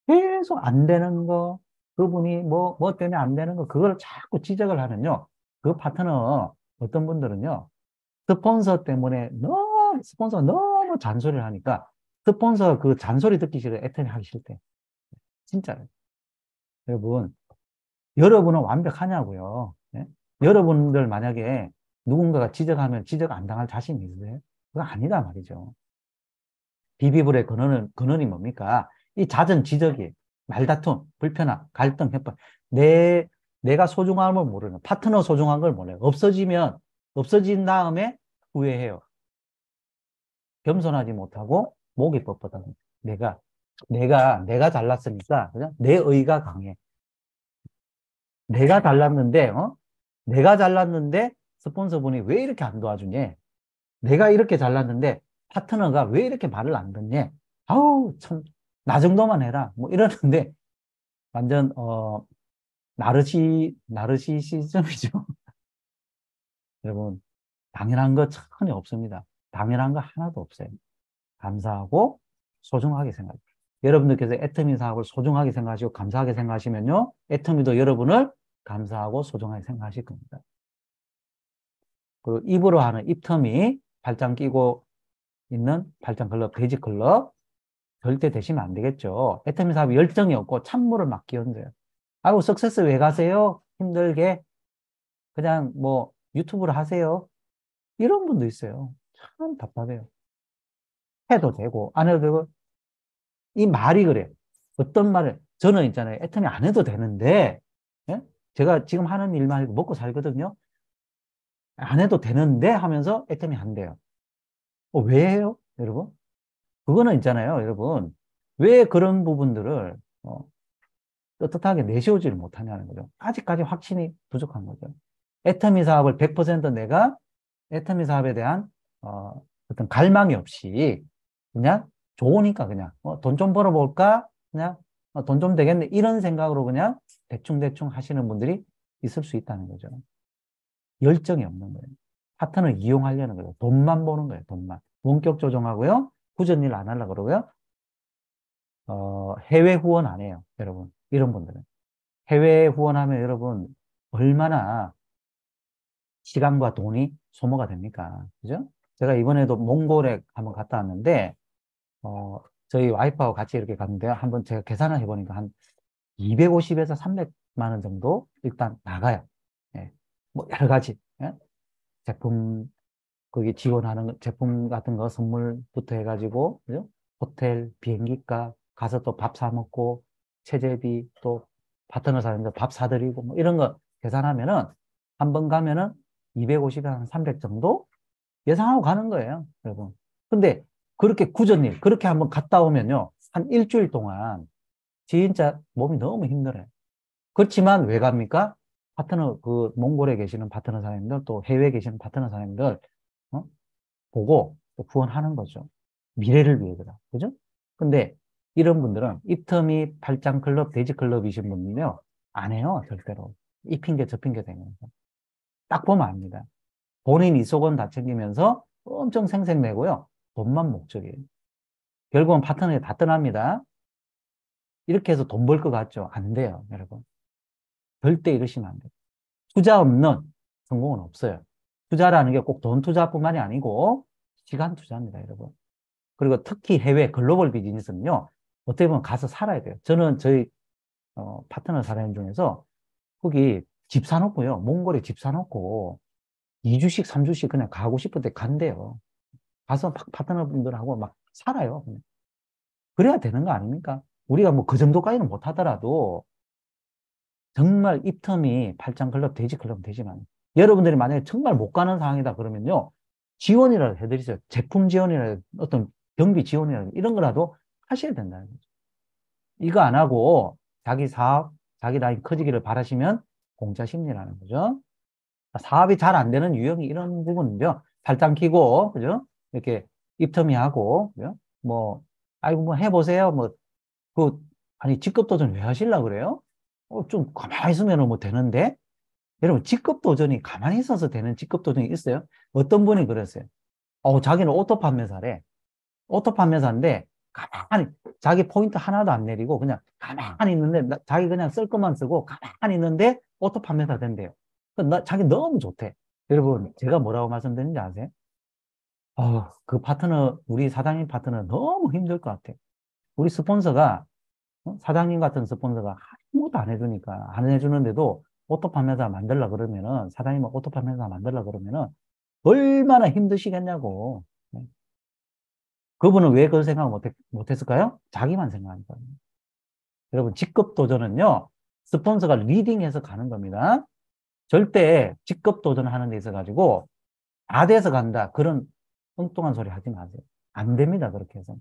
계속 안 되는 거, 그분이 뭐 때문에 안 되는 거, 그걸 자꾸 지적을 하면요. 그 파트너, 어떤 분들은요, 스폰서가 너무 잔소리를 하니까, 스폰서가 그 잔소리 듣기 싫어, 애터미 하기 싫대. 진짜요. 여러분, 여러분은 완벽하냐고요. 예? 여러분들 만약에 누군가가 지적하면 지적 안 당할 자신이 있으세요? 그거 아니다 말이죠. 비비불의 근원이 뭡니까? 이 잦은 지적이, 말다툼, 불편함, 갈등, 협박. 내가 소중함을 모르는, 파트너 소중한 걸 몰라요. 없어진 다음에 후회해요. 겸손하지 못하고 목이 뻣뻣하고. 내가. 내가 잘났으니까, 그죠? 내 의가 강해. 내가 잘났는데, 내가 잘났는데, 스폰서분이 왜 이렇게 안 도와주냐? 내가 이렇게 잘났는데, 파트너가 왜 이렇게 말을 안 듣냐? 아우, 참, 나 정도만 해라. 뭐 이러는데, 완전, 나르시시즘이죠. 여러분, 당연한 거 전혀 없습니다. 당연한 거 하나도 없어요. 감사하고 소중하게 생각해요. 여러분들께서 애터미 사업을 소중하게 생각하시고 감사하게 생각하시면요. 애터미도 여러분을 감사하고 소중하게 생각하실 겁니다. 그리고 입으로 하는 입터미 발장 끼고 있는 발장 클럽, 돼지 클럽 절대 되시면 안 되겠죠. 애터미 사업이 열정이 없고 찬물을 막 끼얹어요. 아이고, 석세스 왜 가세요? 힘들게. 그냥 뭐 유튜브를 하세요. 이런 분도 있어요. 참 답답해요. 해도 되고 안 해도 되고 이 말이 그래. 어떤 말을 저는 있잖아요. 애터미 안 해도 되는데 예? 제가 지금 하는 일만 해도 먹고 살거든요. 안 해도 되는데 하면서 애터미 안 돼요. 왜 해요? 여러분? 그거는 있잖아요. 여러분. 왜 그런 부분들을 떳떳하게 내세우지를 못하냐는 거죠. 아직까지 확신이 부족한 거죠. 애터미 사업을 100% 내가 애터미 사업에 대한 어떤 갈망이 없이 그냥 좋으니까 그냥 돈 좀 벌어볼까? 그냥 돈 좀 되겠네. 이런 생각으로 그냥 대충대충 하시는 분들이 있을 수 있다는 거죠. 열정이 없는 거예요. 파트너를 이용하려는 거예요. 돈만 보는 거예요. 돈만. 원격 조정하고요. 후전일 안 하려고 그러고요. 해외 후원 안 해요. 여러분. 이런 분들은. 해외 후원하면 여러분 얼마나 시간과 돈이 소모가 됩니까? 그죠? 제가 이번에도 몽골에 한번 갔다 왔는데, 저희 와이프하고 같이 이렇게 갔는데, 한번 제가 계산을 해보니까 한 250에서 300만 원 정도 일단 나가요. 예. 뭐 여러 가지, 예? 제품, 거기 지원하는 제품 같은 거 선물부터 해가지고, 그죠? 호텔, 비행기값, 가서 또 밥 사 먹고, 체재비, 또 파트너 사람들 밥 사드리고, 뭐 이런 거 계산하면은, 한 번 가면은 250에 한 300 정도 예상하고 가는 거예요, 여러분. 근데 그렇게 구전일, 그렇게 한번 갔다 오면요, 한 일주일 동안 진짜 몸이 너무 힘들어요. 그렇지만 왜 갑니까? 파트너, 그 몽골에 계시는 파트너 사장님들, 또 해외에 계시는 파트너 사장님들, 어? 보고 구원하는 거죠. 미래를 위해서라. 그죠? 근데 이런 분들은 입터미 팔짱 클럽, 돼지 클럽이신 분은요, 안 해요, 절대로. 이 핑계 저 핑계 대면서. 딱 보면 압니다. 본인 이속은 다 챙기면서 엄청 생색내고요. 돈만 목적이에요. 결국은 파트너에 다 떠납니다. 이렇게 해서 돈 벌 것 같죠? 안 돼요, 여러분. 절대 이러시면 안 돼요. 투자 없는 성공은 없어요. 투자라는 게 꼭 돈 투자뿐만이 아니고 시간 투자입니다, 여러분. 그리고 특히 해외 글로벌 비즈니스는요, 어떻게 보면 가서 살아야 돼요. 저는 저희 파트너 사람 중에서 거기 집 사놓고요, 몽골에 집 사놓고 2주씩, 3주씩 그냥 가고 싶을 때 간대요. 가서 파트너분들하고 막 살아요. 그냥. 그래야 되는 거 아닙니까? 우리가 뭐 그 정도까지는 못 하더라도 정말 입텀이 팔짱 클럽, 돼지 클럽 되지만 여러분들이 만약에 정말 못 가는 상황이다 그러면요. 지원이라도 해드리세요. 제품 지원이라도 어떤 경비 지원이라도 이런 거라도 하셔야 된다는 거죠. 이거 안 하고 자기 사업, 자기 라인 커지기를 바라시면 공짜 심리라는 거죠. 사업이 잘 안 되는 유형이 이런 부분이죠. 팔짱 끼고, 그죠? 이렇게 입터미 하고, 그죠? 뭐, 아이고, 뭐 해보세요. 뭐, 그, 아니, 직급 도전 왜 하시려고 그래요? 좀 가만히 있으면 뭐 되는데? 여러분, 직급 도전이 가만히 있어서 되는 직급 도전이 있어요? 어떤 분이 그랬어요? 자기는 오토 판매사래. 오토 판매사인데, 가만히, 자기 포인트 하나도 안 내리고, 그냥 가만히 있는데, 자기 그냥 쓸 것만 쓰고, 가만히 있는데, 오토 판매사 된대요. 자기 너무 좋대. 여러분, 제가 뭐라고 말씀드리는지 아세요? 그 파트너, 우리 사장님 파트너 너무 힘들 것 같아. 우리 스폰서가, 사장님 같은 스폰서가 아무것도 안 해주니까, 안 해주는데도 오토 판매사 만들라 그러면은, 사장님은 오토 판매사 만들라 그러면은, 얼마나 힘드시겠냐고. 네. 그분은 왜 그걸 생각 못했을까요? 자기만 생각하니까. 여러분, 직급 도전은요, 스폰서가 리딩해서 가는 겁니다. 절대 직급 도전하는 데 있어가지고, 다 돼서 간다. 그런 엉뚱한 소리 하지 마세요. 안 됩니다. 그렇게 해서.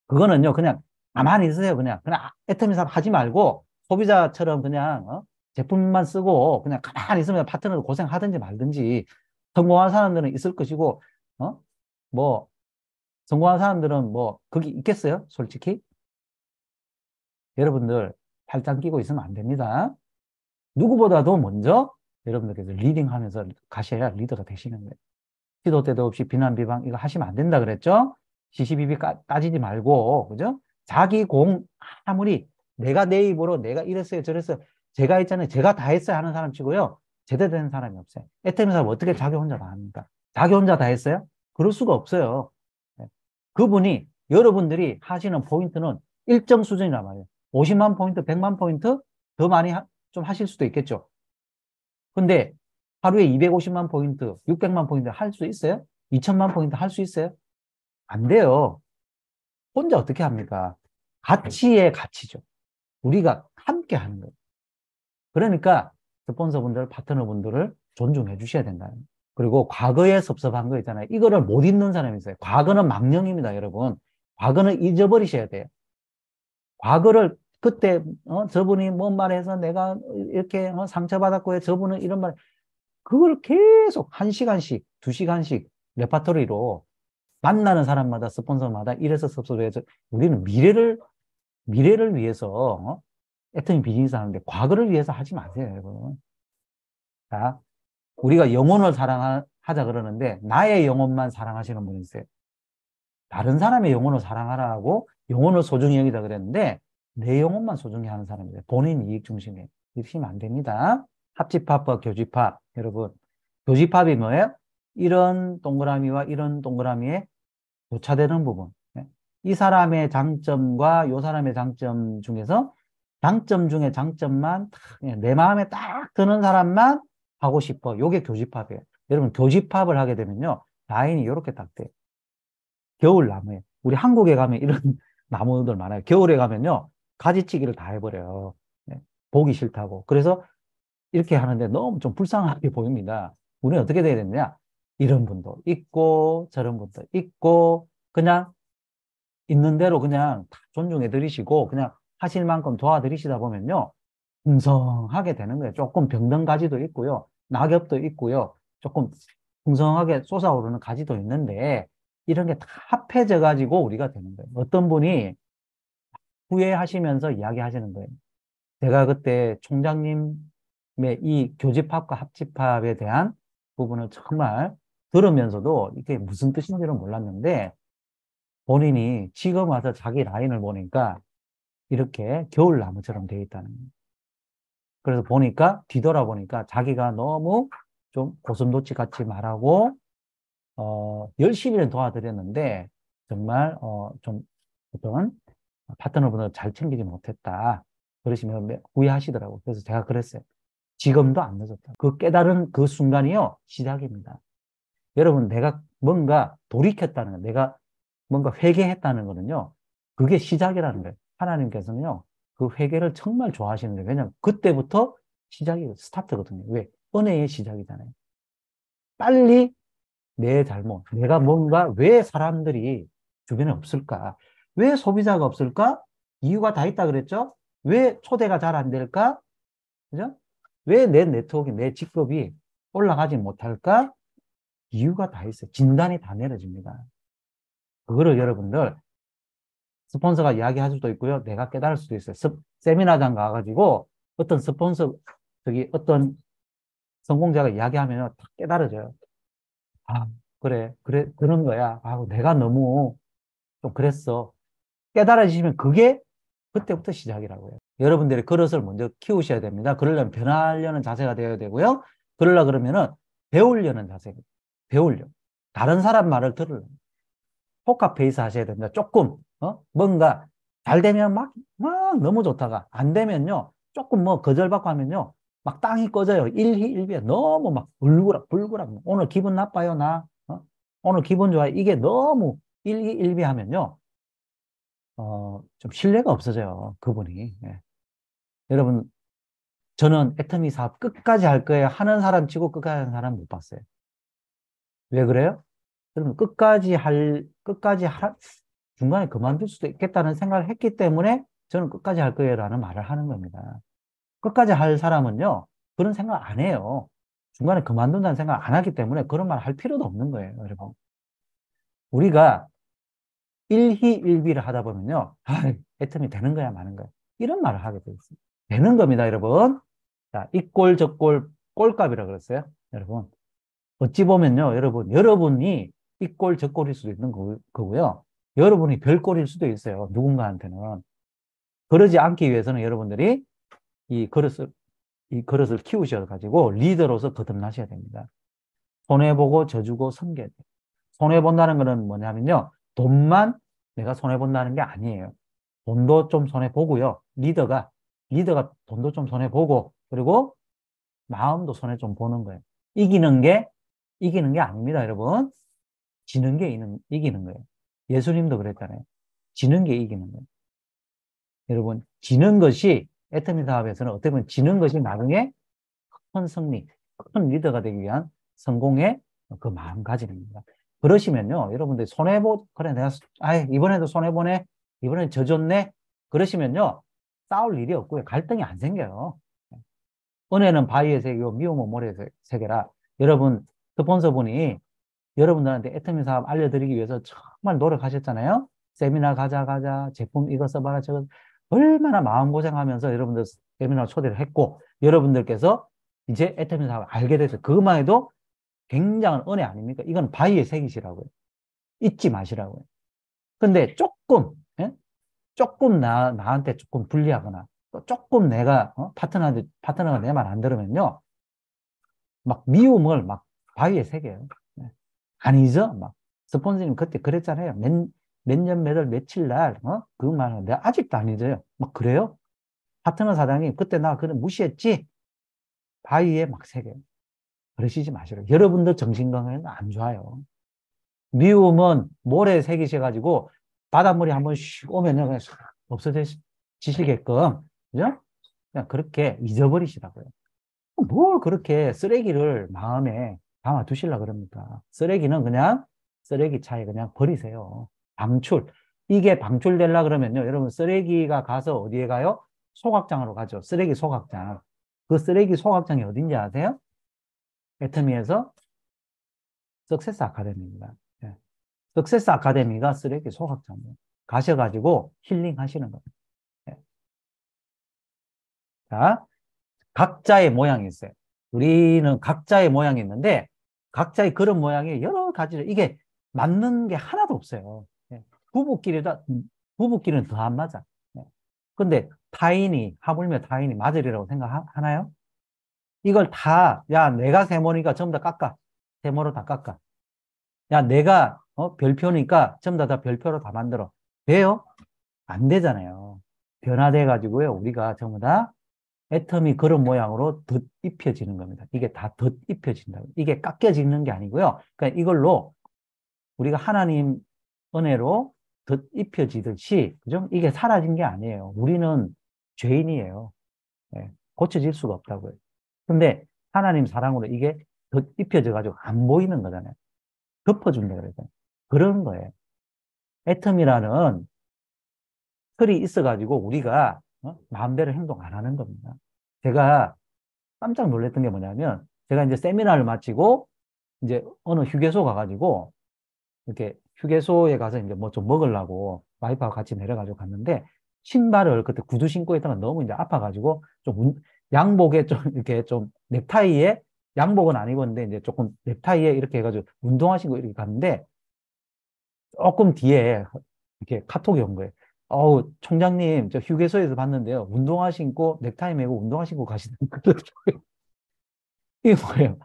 그거는요, 그냥 가만히 있으세요. 그냥 애터미 사업 하지 말고 소비자처럼 그냥, 제품만 쓰고 그냥 가만히 있으면 파트너도 고생하든지 말든지 성공한 사람들은 있을 것이고, 어? 뭐, 성공한 사람들은 뭐, 거기 있겠어요? 솔직히? 여러분들 팔짱 끼고 있으면 안 됩니다. 누구보다도 먼저 여러분들께서 리딩하면서 가셔야 리더가 되시는 거예요. 시도 때도 없이 비난 비방 이거 하시면 안 된다 그랬죠? 시시비비 따지지 말고, 그죠? 자기 공 아무리 내가 내 입으로 내가 이랬어요 저랬어요 제가 있잖아요 제가 다 했어요 하는 사람 치고요 제대로 된 사람이 없어요. 애터미 사업 어떻게 자기 혼자 다 합니까? 자기 혼자 다 했어요? 그럴 수가 없어요. 네. 그분이 여러분들이 하시는 포인트는 일정 수준이란 말이에요. 50만 포인트, 100만 포인트 더 많이 좀 하실 수도 있겠죠. 근데 하루에 250만 포인트, 600만 포인트 할 수 있어요? 2천만 포인트 할 수 있어요? 안 돼요. 혼자 어떻게 합니까? 가치의 가치죠. 우리가 함께 하는 거예요. 그러니까 스폰서분들, 파트너분들을 존중해 주셔야 된다. 그리고 과거에 섭섭한 거 있잖아요. 이거를 못 잊는 사람이 있어요. 과거는 망령입니다, 여러분. 과거는 잊어버리셔야 돼요. 과거를 그때 저분이 뭔 말해서 내가 이렇게 상처받았고 저분은 이런 말 그걸 계속 1시간씩, 2시간씩 레파토리로 만나는 사람마다 스폰서마다 이래서 섭섭해서 우리는 미래를 위해서 애터미 비즈니스 하는데 과거를 위해서 하지 마세요, 여러분. 자, 우리가 영혼을 사랑하자 그러는데 나의 영혼만 사랑하시는 분이 있어요. 다른 사람의 영혼을 사랑하라고 영혼을 소중히 여기다 그랬는데 내 영혼만 소중히 하는 사람이에요. 본인 이익 중심에. 이러시면 안 됩니다. 합집합과 교집합. 여러분, 교집합이 뭐예요? 이런 동그라미와 이런 동그라미에 교차되는 부분. 네. 이 사람의 장점과 이 사람의 장점 중에서 장점 중에 장점만 내 마음에 딱 드는 사람만 하고 싶어. 요게 교집합이에요. 여러분, 교집합을 하게 되면요. 라인이 이렇게 딱 돼요. 겨울나무에. 우리 한국에 가면 이런 나무들 많아요. 겨울에 가면요. 가지치기를 다 해버려요. 네. 보기 싫다고. 그래서 이렇게 하는데 너무 좀 불쌍하게 보입니다. 우리는 어떻게 돼야 되느냐? 이런 분도 있고, 저런 분도 있고, 그냥 있는 대로 그냥 다 존중해 드리시고, 그냥 하실 만큼 도와드리시다 보면요. 풍성하게 되는 거예요. 조금 병든 가지도 있고요. 낙엽도 있고요. 조금 풍성하게 솟아오르는 가지도 있는데, 이런 게 다 합해져 가지고 우리가 되는 거예요. 어떤 분이 후회하시면서 이야기하시는 거예요. 제가 그때 총장님의 이 교집합과 합집합에 대한 부분을 정말 들으면서도 이게 무슨 뜻인지는 몰랐는데 본인이 지금 와서 자기 라인을 보니까 이렇게 겨울나무처럼 되어 있다는 거예요. 그래서 보니까 뒤돌아보니까 자기가 너무 좀 고슴도치 같이 말하고 열심히는 도와드렸는데 정말 좀 어떤 파트너분을 잘 챙기지 못했다. 그러시면 후회하시더라고요. 그래서 제가 그랬어요. 지금도 안 늦었다. 그 깨달은 그 순간이요, 시작입니다. 여러분, 내가 뭔가 돌이켰다는 거, 내가 뭔가 회개했다는 거는요, 그게 시작이라는 거예요. 하나님께서는요, 그 회개를 정말 좋아하시는 거예요. 왜냐하면 그때부터 시작이 스타트거든요. 왜? 은혜의 시작이잖아요. 빨리 내 잘못, 내가 뭔가 왜 사람들이 주변에 없을까? 왜 소비자가 없을까? 이유가 다 있다 그랬죠? 왜 초대가 잘 안 될까? 그죠? 왜 내 네트워크, 내 직급이 올라가지 못할까? 이유가 다 있어요. 진단이 다 내려집니다. 그거를 여러분들 스폰서가 이야기할 수도 있고요. 내가 깨달을 수도 있어요. 세미나장 가가지고 어떤 스폰서, 저기 어떤 성공자가 이야기하면 다 깨달아져요. 아, 그래, 그런 거야. 아, 내가 너무 좀 그랬어. 깨달아지시면 그게 그때부터 시작이라고요. 여러분들이 그릇을 먼저 키우셔야 됩니다. 그러려면 변하려는 자세가 되어야 되고요. 그러려 그러면은 배우려는 자세, 배우려. 다른 사람 말을 들으려. 포커페이스 하셔야 됩니다. 조금, 뭔가 잘 되면 막 너무 좋다가 안 되면요. 조금 뭐 거절받고 하면요. 막 땅이 꺼져요. 일희일비에 너무 막 불구락. 오늘 기분 나빠요, 나. 오늘 기분 좋아요. 이게 너무 일희일비하면요. 좀 신뢰가 없어져요. 그분이. 예. 여러분, 저는 애터미 사업 끝까지 할 거예요. 하는 사람 치고 끝까지 하는 사람 못 봤어요. 왜 그래요? 여러분, 끝까지 중간에 그만둘 수도 있겠다는 생각을 했기 때문에 저는 끝까지 할 거예요라는 말을 하는 겁니다. 끝까지 할 사람은요, 그런 생각 안 해요. 중간에 그만둔다는 생각 안 하기 때문에 그런 말 할 필요도 없는 거예요, 여러분. 우리가 일희일비를 하다 보면요, 애텀이 되는 거야, 마는 거야. 이런 말을 하게 돼 있어요. 되는 겁니다, 여러분. 자, 이 꼴, 저 꼴, 꼴값이라 그랬어요, 여러분. 어찌 보면요, 여러분, 여러분이 이 꼴, 저 꼴일 수도 있는 거고요. 여러분이 별 꼴일 수도 있어요, 누군가한테는. 그러지 않기 위해서는 여러분들이 이 그릇을, 이 그릇을 키우셔가지고 리더로서 거듭나셔야 됩니다. 손해보고 져주고 섬겨야 돼요. 손해본다는 거는 뭐냐면요, 돈만 내가 손해본다는 게 아니에요. 돈도 좀 손해보고요. 리더가 돈도 좀 손해보고, 그리고 마음도 손해 좀 보는 거예요. 이기는 게 아닙니다, 여러분. 지는 게 이기는 거예요. 예수님도 그랬잖아요. 지는 게 이기는 거예요. 여러분, 지는 것이, 애터미 사업에서는 어떻게 보면 지는 것이 나중에 큰 승리, 큰 리더가 되기 위한 성공의 그 마음가짐입니다. 그러시면요, 여러분들 그래, 이번에도 손해보네, 이번에 져줬네, 그러시면요, 싸울 일이 없고요, 갈등이 안 생겨요. 은혜는 바위의 세계고 미움은 모래의 세계라. 여러분, 스폰서분이 여러분들한테 애터미 사업 알려드리기 위해서 정말 노력하셨잖아요. 세미나 가자, 제품 이거 써봐라, 저거. 얼마나 마음고생하면서 여러분들 세미나 초대를 했고, 여러분들께서 이제 애터미 사업을 알게 돼서 그것만 해도 굉장한 은혜 아닙니까? 이건 바위의 색이시라고요. 잊지 마시라고요. 근데 예? 조금 나한테 조금 불리하거나, 또 조금 내가, 파트너가 내 말 안 들으면요, 막 미움을 막 바위에 새겨요. 네. 아니죠? 막 스폰서님 그때 그랬잖아요. 몇 년, 몇 월, 며칠 날, 그 말은 내가 아직도 안 잊어요. 막 그래요? 파트너 사장님, 그때 나 그런 무시했지? 바위에 막 새겨요. 그러시지 마시라고. 여러분들 정신건강에는 안 좋아요. 미움은 모래에 새기셔가지고 바닷물이 한번 슉 오면요, 그냥 싹 없어지시게끔, 그죠? 그냥 그렇게 잊어버리시라고요. 뭘 그렇게 쓰레기를 마음에 담아 두시려 그럽니까? 쓰레기는 그냥 쓰레기 차에 그냥 버리세요. 방출. 이게 방출되려 그러면요. 여러분 쓰레기가 가서 어디에 가요? 소각장으로 가죠. 쓰레기 소각장. 그 쓰레기 소각장이 어딘지 아세요? 애터미에서 석세스 아카데미입니다. 예. 석세스 아카데미가 쓰레기 소각장이에요. 가셔가지고 힐링 하시는 겁니다. 예. 자, 각자의 모양이 있어요. 우리는 각자의 모양이 있는데 각자의 그런 모양이 여러 가지를 이게 맞는 게 하나도 없어요. 예. 부부끼리다 부부끼리는 더 안 맞아. 예. 근데 하물며 타인이 맞으리라고 생각하나요? 이걸 다, 야, 내가 세모니까 전부 다 깎아. 세모로 다 깎아. 야, 내가 별표니까 전부 다 별표로 다 만들어. 돼요? 안 되잖아요. 변화돼 가지고요. 우리가 전부 다 애텀이 그런 모양으로 덧입혀지는 겁니다. 이게 다 덧입혀진다. 이게 깎여지는 게 아니고요. 그러니까 이걸로 우리가 하나님 은혜로 덧입혀지듯이, 그죠? 이게 사라진 게 아니에요. 우리는 죄인이에요. 예, 고쳐질 수가 없다고요. 근데 하나님 사랑으로 이게 덧입혀져가지고 안 보이는 거잖아요. 덮어준다 그래서. 그런 거예요. 애텀이라는 틀이 있어가지고 우리가 마음대로 행동 안 하는 겁니다. 제가 깜짝 놀랐던 게 뭐냐면, 제가 이제 세미나를 마치고, 이제 어느 휴게소 가가지고, 이렇게 휴게소에 가서 이제 뭐 좀 먹으려고 와이프하고 같이 내려가지고 갔는데, 신발을 그때 구두 신고 있다가 너무 이제 아파가지고, 양복에 좀 이렇게 좀 넥타이에, 양복은 안 입었는데, 이제 조금 넥타이에 이렇게 해가지고 운동화 신고 이렇게 갔는데, 조금 뒤에 이렇게 카톡이 온 거예요. 총장님, 저 휴게소에서 봤는데요. 운동화 신고, 넥타이 메고 운동화 신고 가시는 거예요. 이게 뭐예요?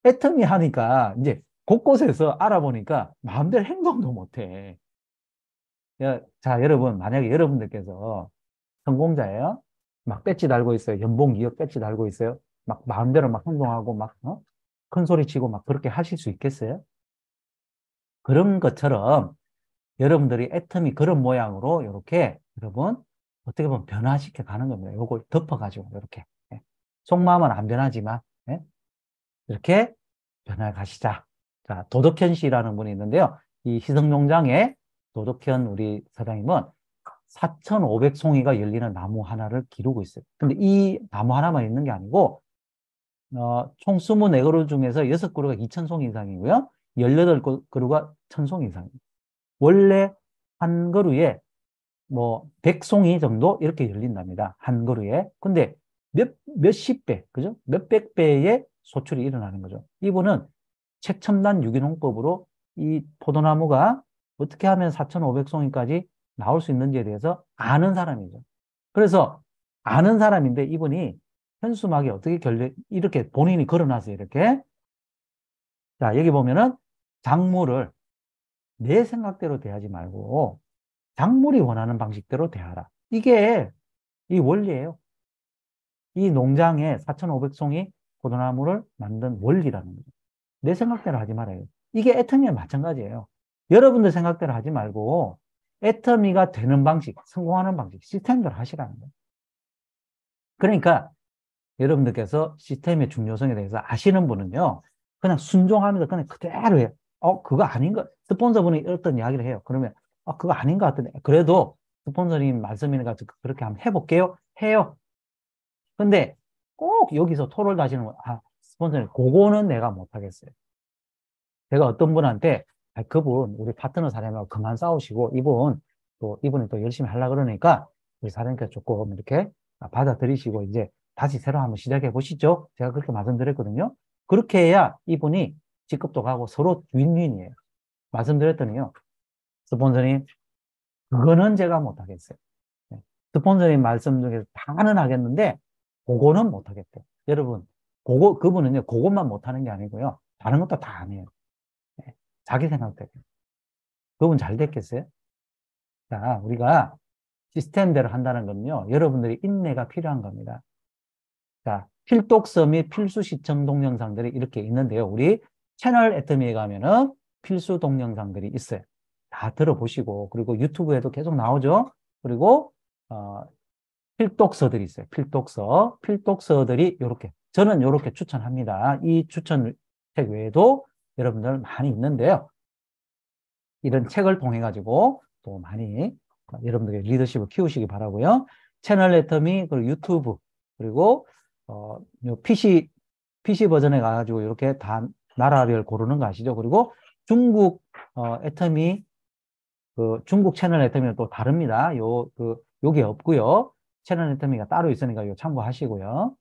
애터미 하니까 이제 곳곳에서 알아보니까 마음대로 행동도 못해. 자, 여러분, 만약에 여러분들께서 성공자예요? 막 배지 달고 있어요. 연봉 2억 배지 달고 있어요. 막 마음대로 막 행동하고 막, 큰 소리 치고 막 그렇게 하실 수 있겠어요? 그런 것처럼 여러분들이 애터미 그런 모양으로 이렇게 여러분 어떻게 보면 변화시켜 가는 겁니다. 요걸 덮어가지고 이렇게. 예. 속마음은 안 변하지만, 예? 이렇게 변화해 가시자. 자, 도덕현 씨라는 분이 있는데요. 이 희성농장에 도덕현 우리 사장님은 4,500송이가 열리는 나무 하나를 기르고 있어요. 근데 이 나무 하나만 있는 게 아니고, 총 24그루 중에서 6그루가 2,000송 이상이고요. 18그루가 1,000송 이상이에요. 원래 한 그루에 뭐 100송이 정도 이렇게 열린답니다. 한 그루에. 근데 몇십 배, 그죠? 몇백 배의 소출이 일어나는 거죠. 이분은 최첨단 유기농법으로 이 포도나무가 어떻게 하면 4,500송이까지 나올 수 있는지에 대해서 아는 사람이죠. 그래서 아는 사람인데 이분이 현수막에 어떻게 이렇게 본인이 걸어놨어요. 이렇게. 자, 여기 보면은 작물을 내 생각대로 대하지 말고 작물이 원하는 방식대로 대하라. 이게 이 원리예요. 이 농장에 4,500송이 포도나무를 만든 원리라는 거죠. 내 생각대로 하지 말아요. 이게 애터미와 마찬가지예요. 여러분들 생각대로 하지 말고 애터미가 되는 방식, 성공하는 방식, 시스템대로 하시라는 거예요. 그러니까 여러분들께서 시스템의 중요성에 대해서 아시는 분은요, 그냥 순종하면서 그냥 그대로 해요. 그거 아닌 거, 스폰서분이 어떤 이야기를 해요. 그러면, 그거 아닌 것 같은데. 그래도 스폰서님 말씀이니까 그렇게 한번 해볼게요. 해요. 근데 꼭 여기서 토를 다시는 거, 스폰서님, 그거는 내가 못하겠어요. 제가 어떤 분한테, 그분, 우리 파트너 사장님하고 그만 싸우시고, 이분이 또 열심히 하려고 그러니까, 우리 사장님께서 조금 이렇게 받아들이시고, 이제 다시 새로 한번 시작해 보시죠. 제가 그렇게 말씀드렸거든요. 그렇게 해야 이분이 직급도 가고 서로 윈윈이에요. 말씀드렸더니요. 스폰서님, 그거는 제가 못하겠어요. 네. 스폰서님 말씀 중에서 다는 하겠는데, 그거는 못하겠대요. 여러분, 그분은요, 그것만 못하는 게 아니고요. 다른 것도 다 안 해요. 네. 자기 생각대로. 그분 잘 됐겠어요? 자, 우리가 시스템대로 한다는 건요, 여러분들이 인내가 필요한 겁니다. 자, 필독서 및 필수 시청 동영상들이 이렇게 있는데요. 우리 채널 애터미에 가면은 필수 동영상들이 있어요. 다 들어보시고, 그리고 유튜브에도 계속 나오죠. 그리고, 필독서들이 있어요. 필독서들이 요렇게. 저는 요렇게 추천합니다. 이 추천책 외에도 여러분들 많이 있는데요. 이런 책을 통해 가지고 또 많이 여러분들의 리더십을 키우시기 바라고요. 채널 애터미, 그리고 유튜브, 그리고 요 PC 버전에 가가지고 이렇게 다 나라를 고르는 거 아시죠? 그리고 중국 애터미, 그 중국 채널 애터미는 또 다릅니다. 요게 없고요. 채널 애터미가 따로 있으니까 요 참고하시고요.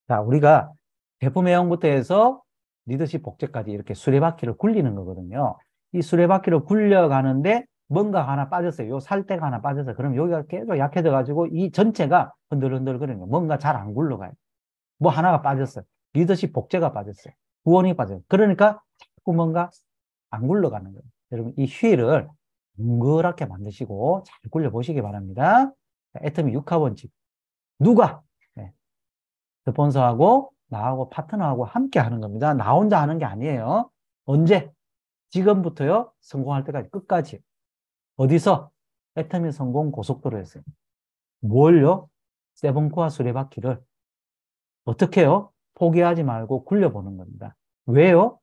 자, 우리가 제품 외형부터 해서 리더십 복제까지 이렇게 수레바퀴를 굴리는 거거든요. 이 수레바퀴를 굴려가는데 뭔가 하나 빠졌어요. 요 살대가 하나 빠져서 그럼 여기가 계속 약해져 가지고 이 전체가 흔들흔들 거리는 거예요. 뭔가 잘 안 굴러가요. 뭐 하나가 빠졌어요. 리더십 복제가 빠졌어요. 구원이 빠져요. 그러니까 자꾸 뭔가 안 굴러가는 거예요. 여러분 이 휠을 동그랗게 만드시고 잘 굴려보시기 바랍니다. 애터미 6하원칙. 누가? 네. 스폰서하고 나하고 파트너하고 함께 하는 겁니다. 나 혼자 하는 게 아니에요. 언제? 지금부터요. 성공할 때까지 끝까지. 어디서? 애터미 성공 고속도로에서요. 뭘요? 세븐코어 수레바퀴를 어떻게 해요? 포기하지 말고 굴려보는 겁니다. 왜요?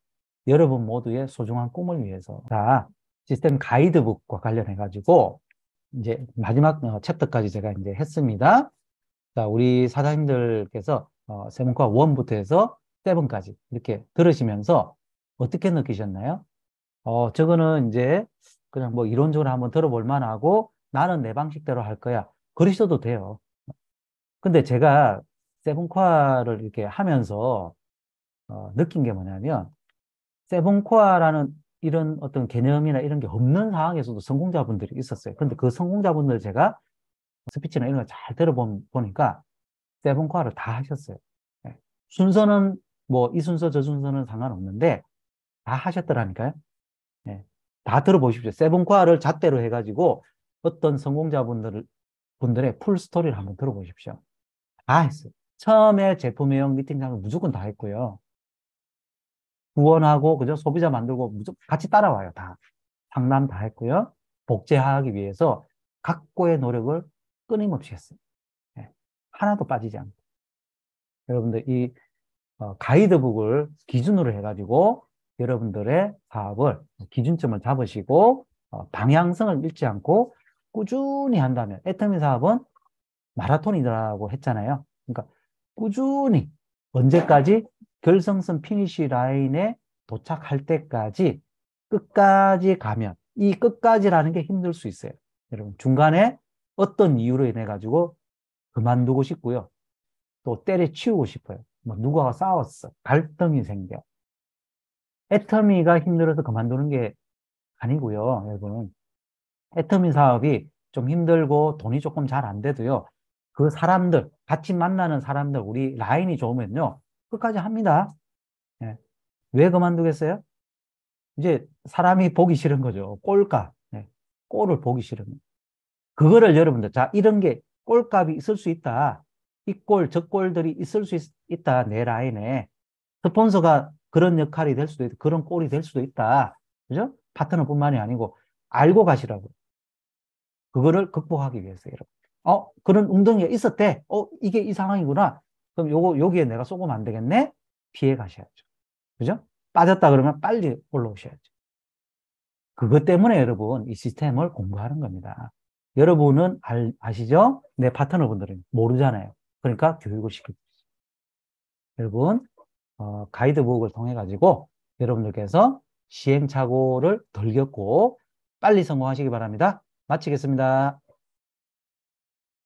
여러분 모두의 소중한 꿈을 위해서. 자, 시스템 가이드북과 관련해가지고 이제 마지막 챕터까지 제가 이제 했습니다. 자, 우리 사장님들께서 세븐코어 1부터 해서 7까지 이렇게 들으시면서 어떻게 느끼셨나요? 저거는 이제 그냥 뭐 이론적으로 한번 들어볼 만하고 나는 내 방식대로 할 거야. 그러셔도 돼요. 근데 제가 세븐코어를 이렇게 하면서 느낀 게 뭐냐면 세븐코어라는 이런 어떤 개념이나 이런 게 없는 상황에서도 성공자분들이 있었어요. 근데 그 성공자분들 제가 스피치나 이런 거 잘 들어보니까 세븐코어를 다 하셨어요. 네. 순서는 뭐 이 순서 저 순서는 상관없는데 다 하셨더라니까요. 네. 다 들어보십시오. 세븐코어를 잣대로 해가지고 어떤 분들의 풀 스토리를 한번 들어보십시오. 다 했어요. 처음에 제품 외형 미팅장을 무조건 다 했고요. 후원하고 그죠? 소비자 만들고 무조건 같이 따라와요. 다. 상담 다 했고요. 복제하기 위해서 각고의 노력을 끊임없이 했어요. 네. 하나도 빠지지 않고. 여러분들 이 가이드북을 기준으로 해가지고 여러분들의 사업을 기준점을 잡으시고 방향성을 잃지 않고 꾸준히 한다면, 애터미 사업은 마라톤이라고 했잖아요. 그러니까 꾸준히 언제까지? 결승선 피니시 라인에 도착할 때까지 끝까지 가면, 이 끝까지라는 게 힘들 수 있어요. 여러분, 중간에 어떤 이유로 인해 가지고 그만두고 싶고요. 또 때려치우고 싶어요. 뭐 누구와 싸웠어. 갈등이 생겨. 애터미가 힘들어서 그만두는 게 아니고요, 여러분. 애터미 사업이 좀 힘들고 돈이 조금 잘 안 돼도요. 그 사람들, 같이 만나는 사람들, 우리 라인이 좋으면요. 끝까지 합니다. 예. 왜 그만두겠어요? 이제 사람이 보기 싫은 거죠. 꼴값. 예. 꼴을 보기 싫은. 그거를 여러분들, 자, 이런 게 꼴값이 있을 수 있다. 이 꼴, 저 꼴들이 있을 수 있다. 내 라인에. 스폰서가 그런 역할이 될 수도 있다. 그런 꼴이 될 수도 있다. 그죠? 파트너뿐만이 아니고 알고 가시라고. 그거를 극복하기 위해서 여러분. 그런 웅덩이가 있었대. 이게 이 상황이구나. 그럼 여기에 내가 쏘면 안 되겠네? 피해 가셔야죠. 그죠? 빠졌다 그러면 빨리 올라오셔야죠. 그것 때문에 여러분, 이 시스템을 공부하는 겁니다. 여러분은 아시죠? 내 파트너분들은 모르잖아요. 그러니까 교육을 시키죠. 여러분, 가이드북을 통해 가지고 여러분들께서 시행착오를 덜 겪고 빨리 성공하시기 바랍니다. 마치겠습니다.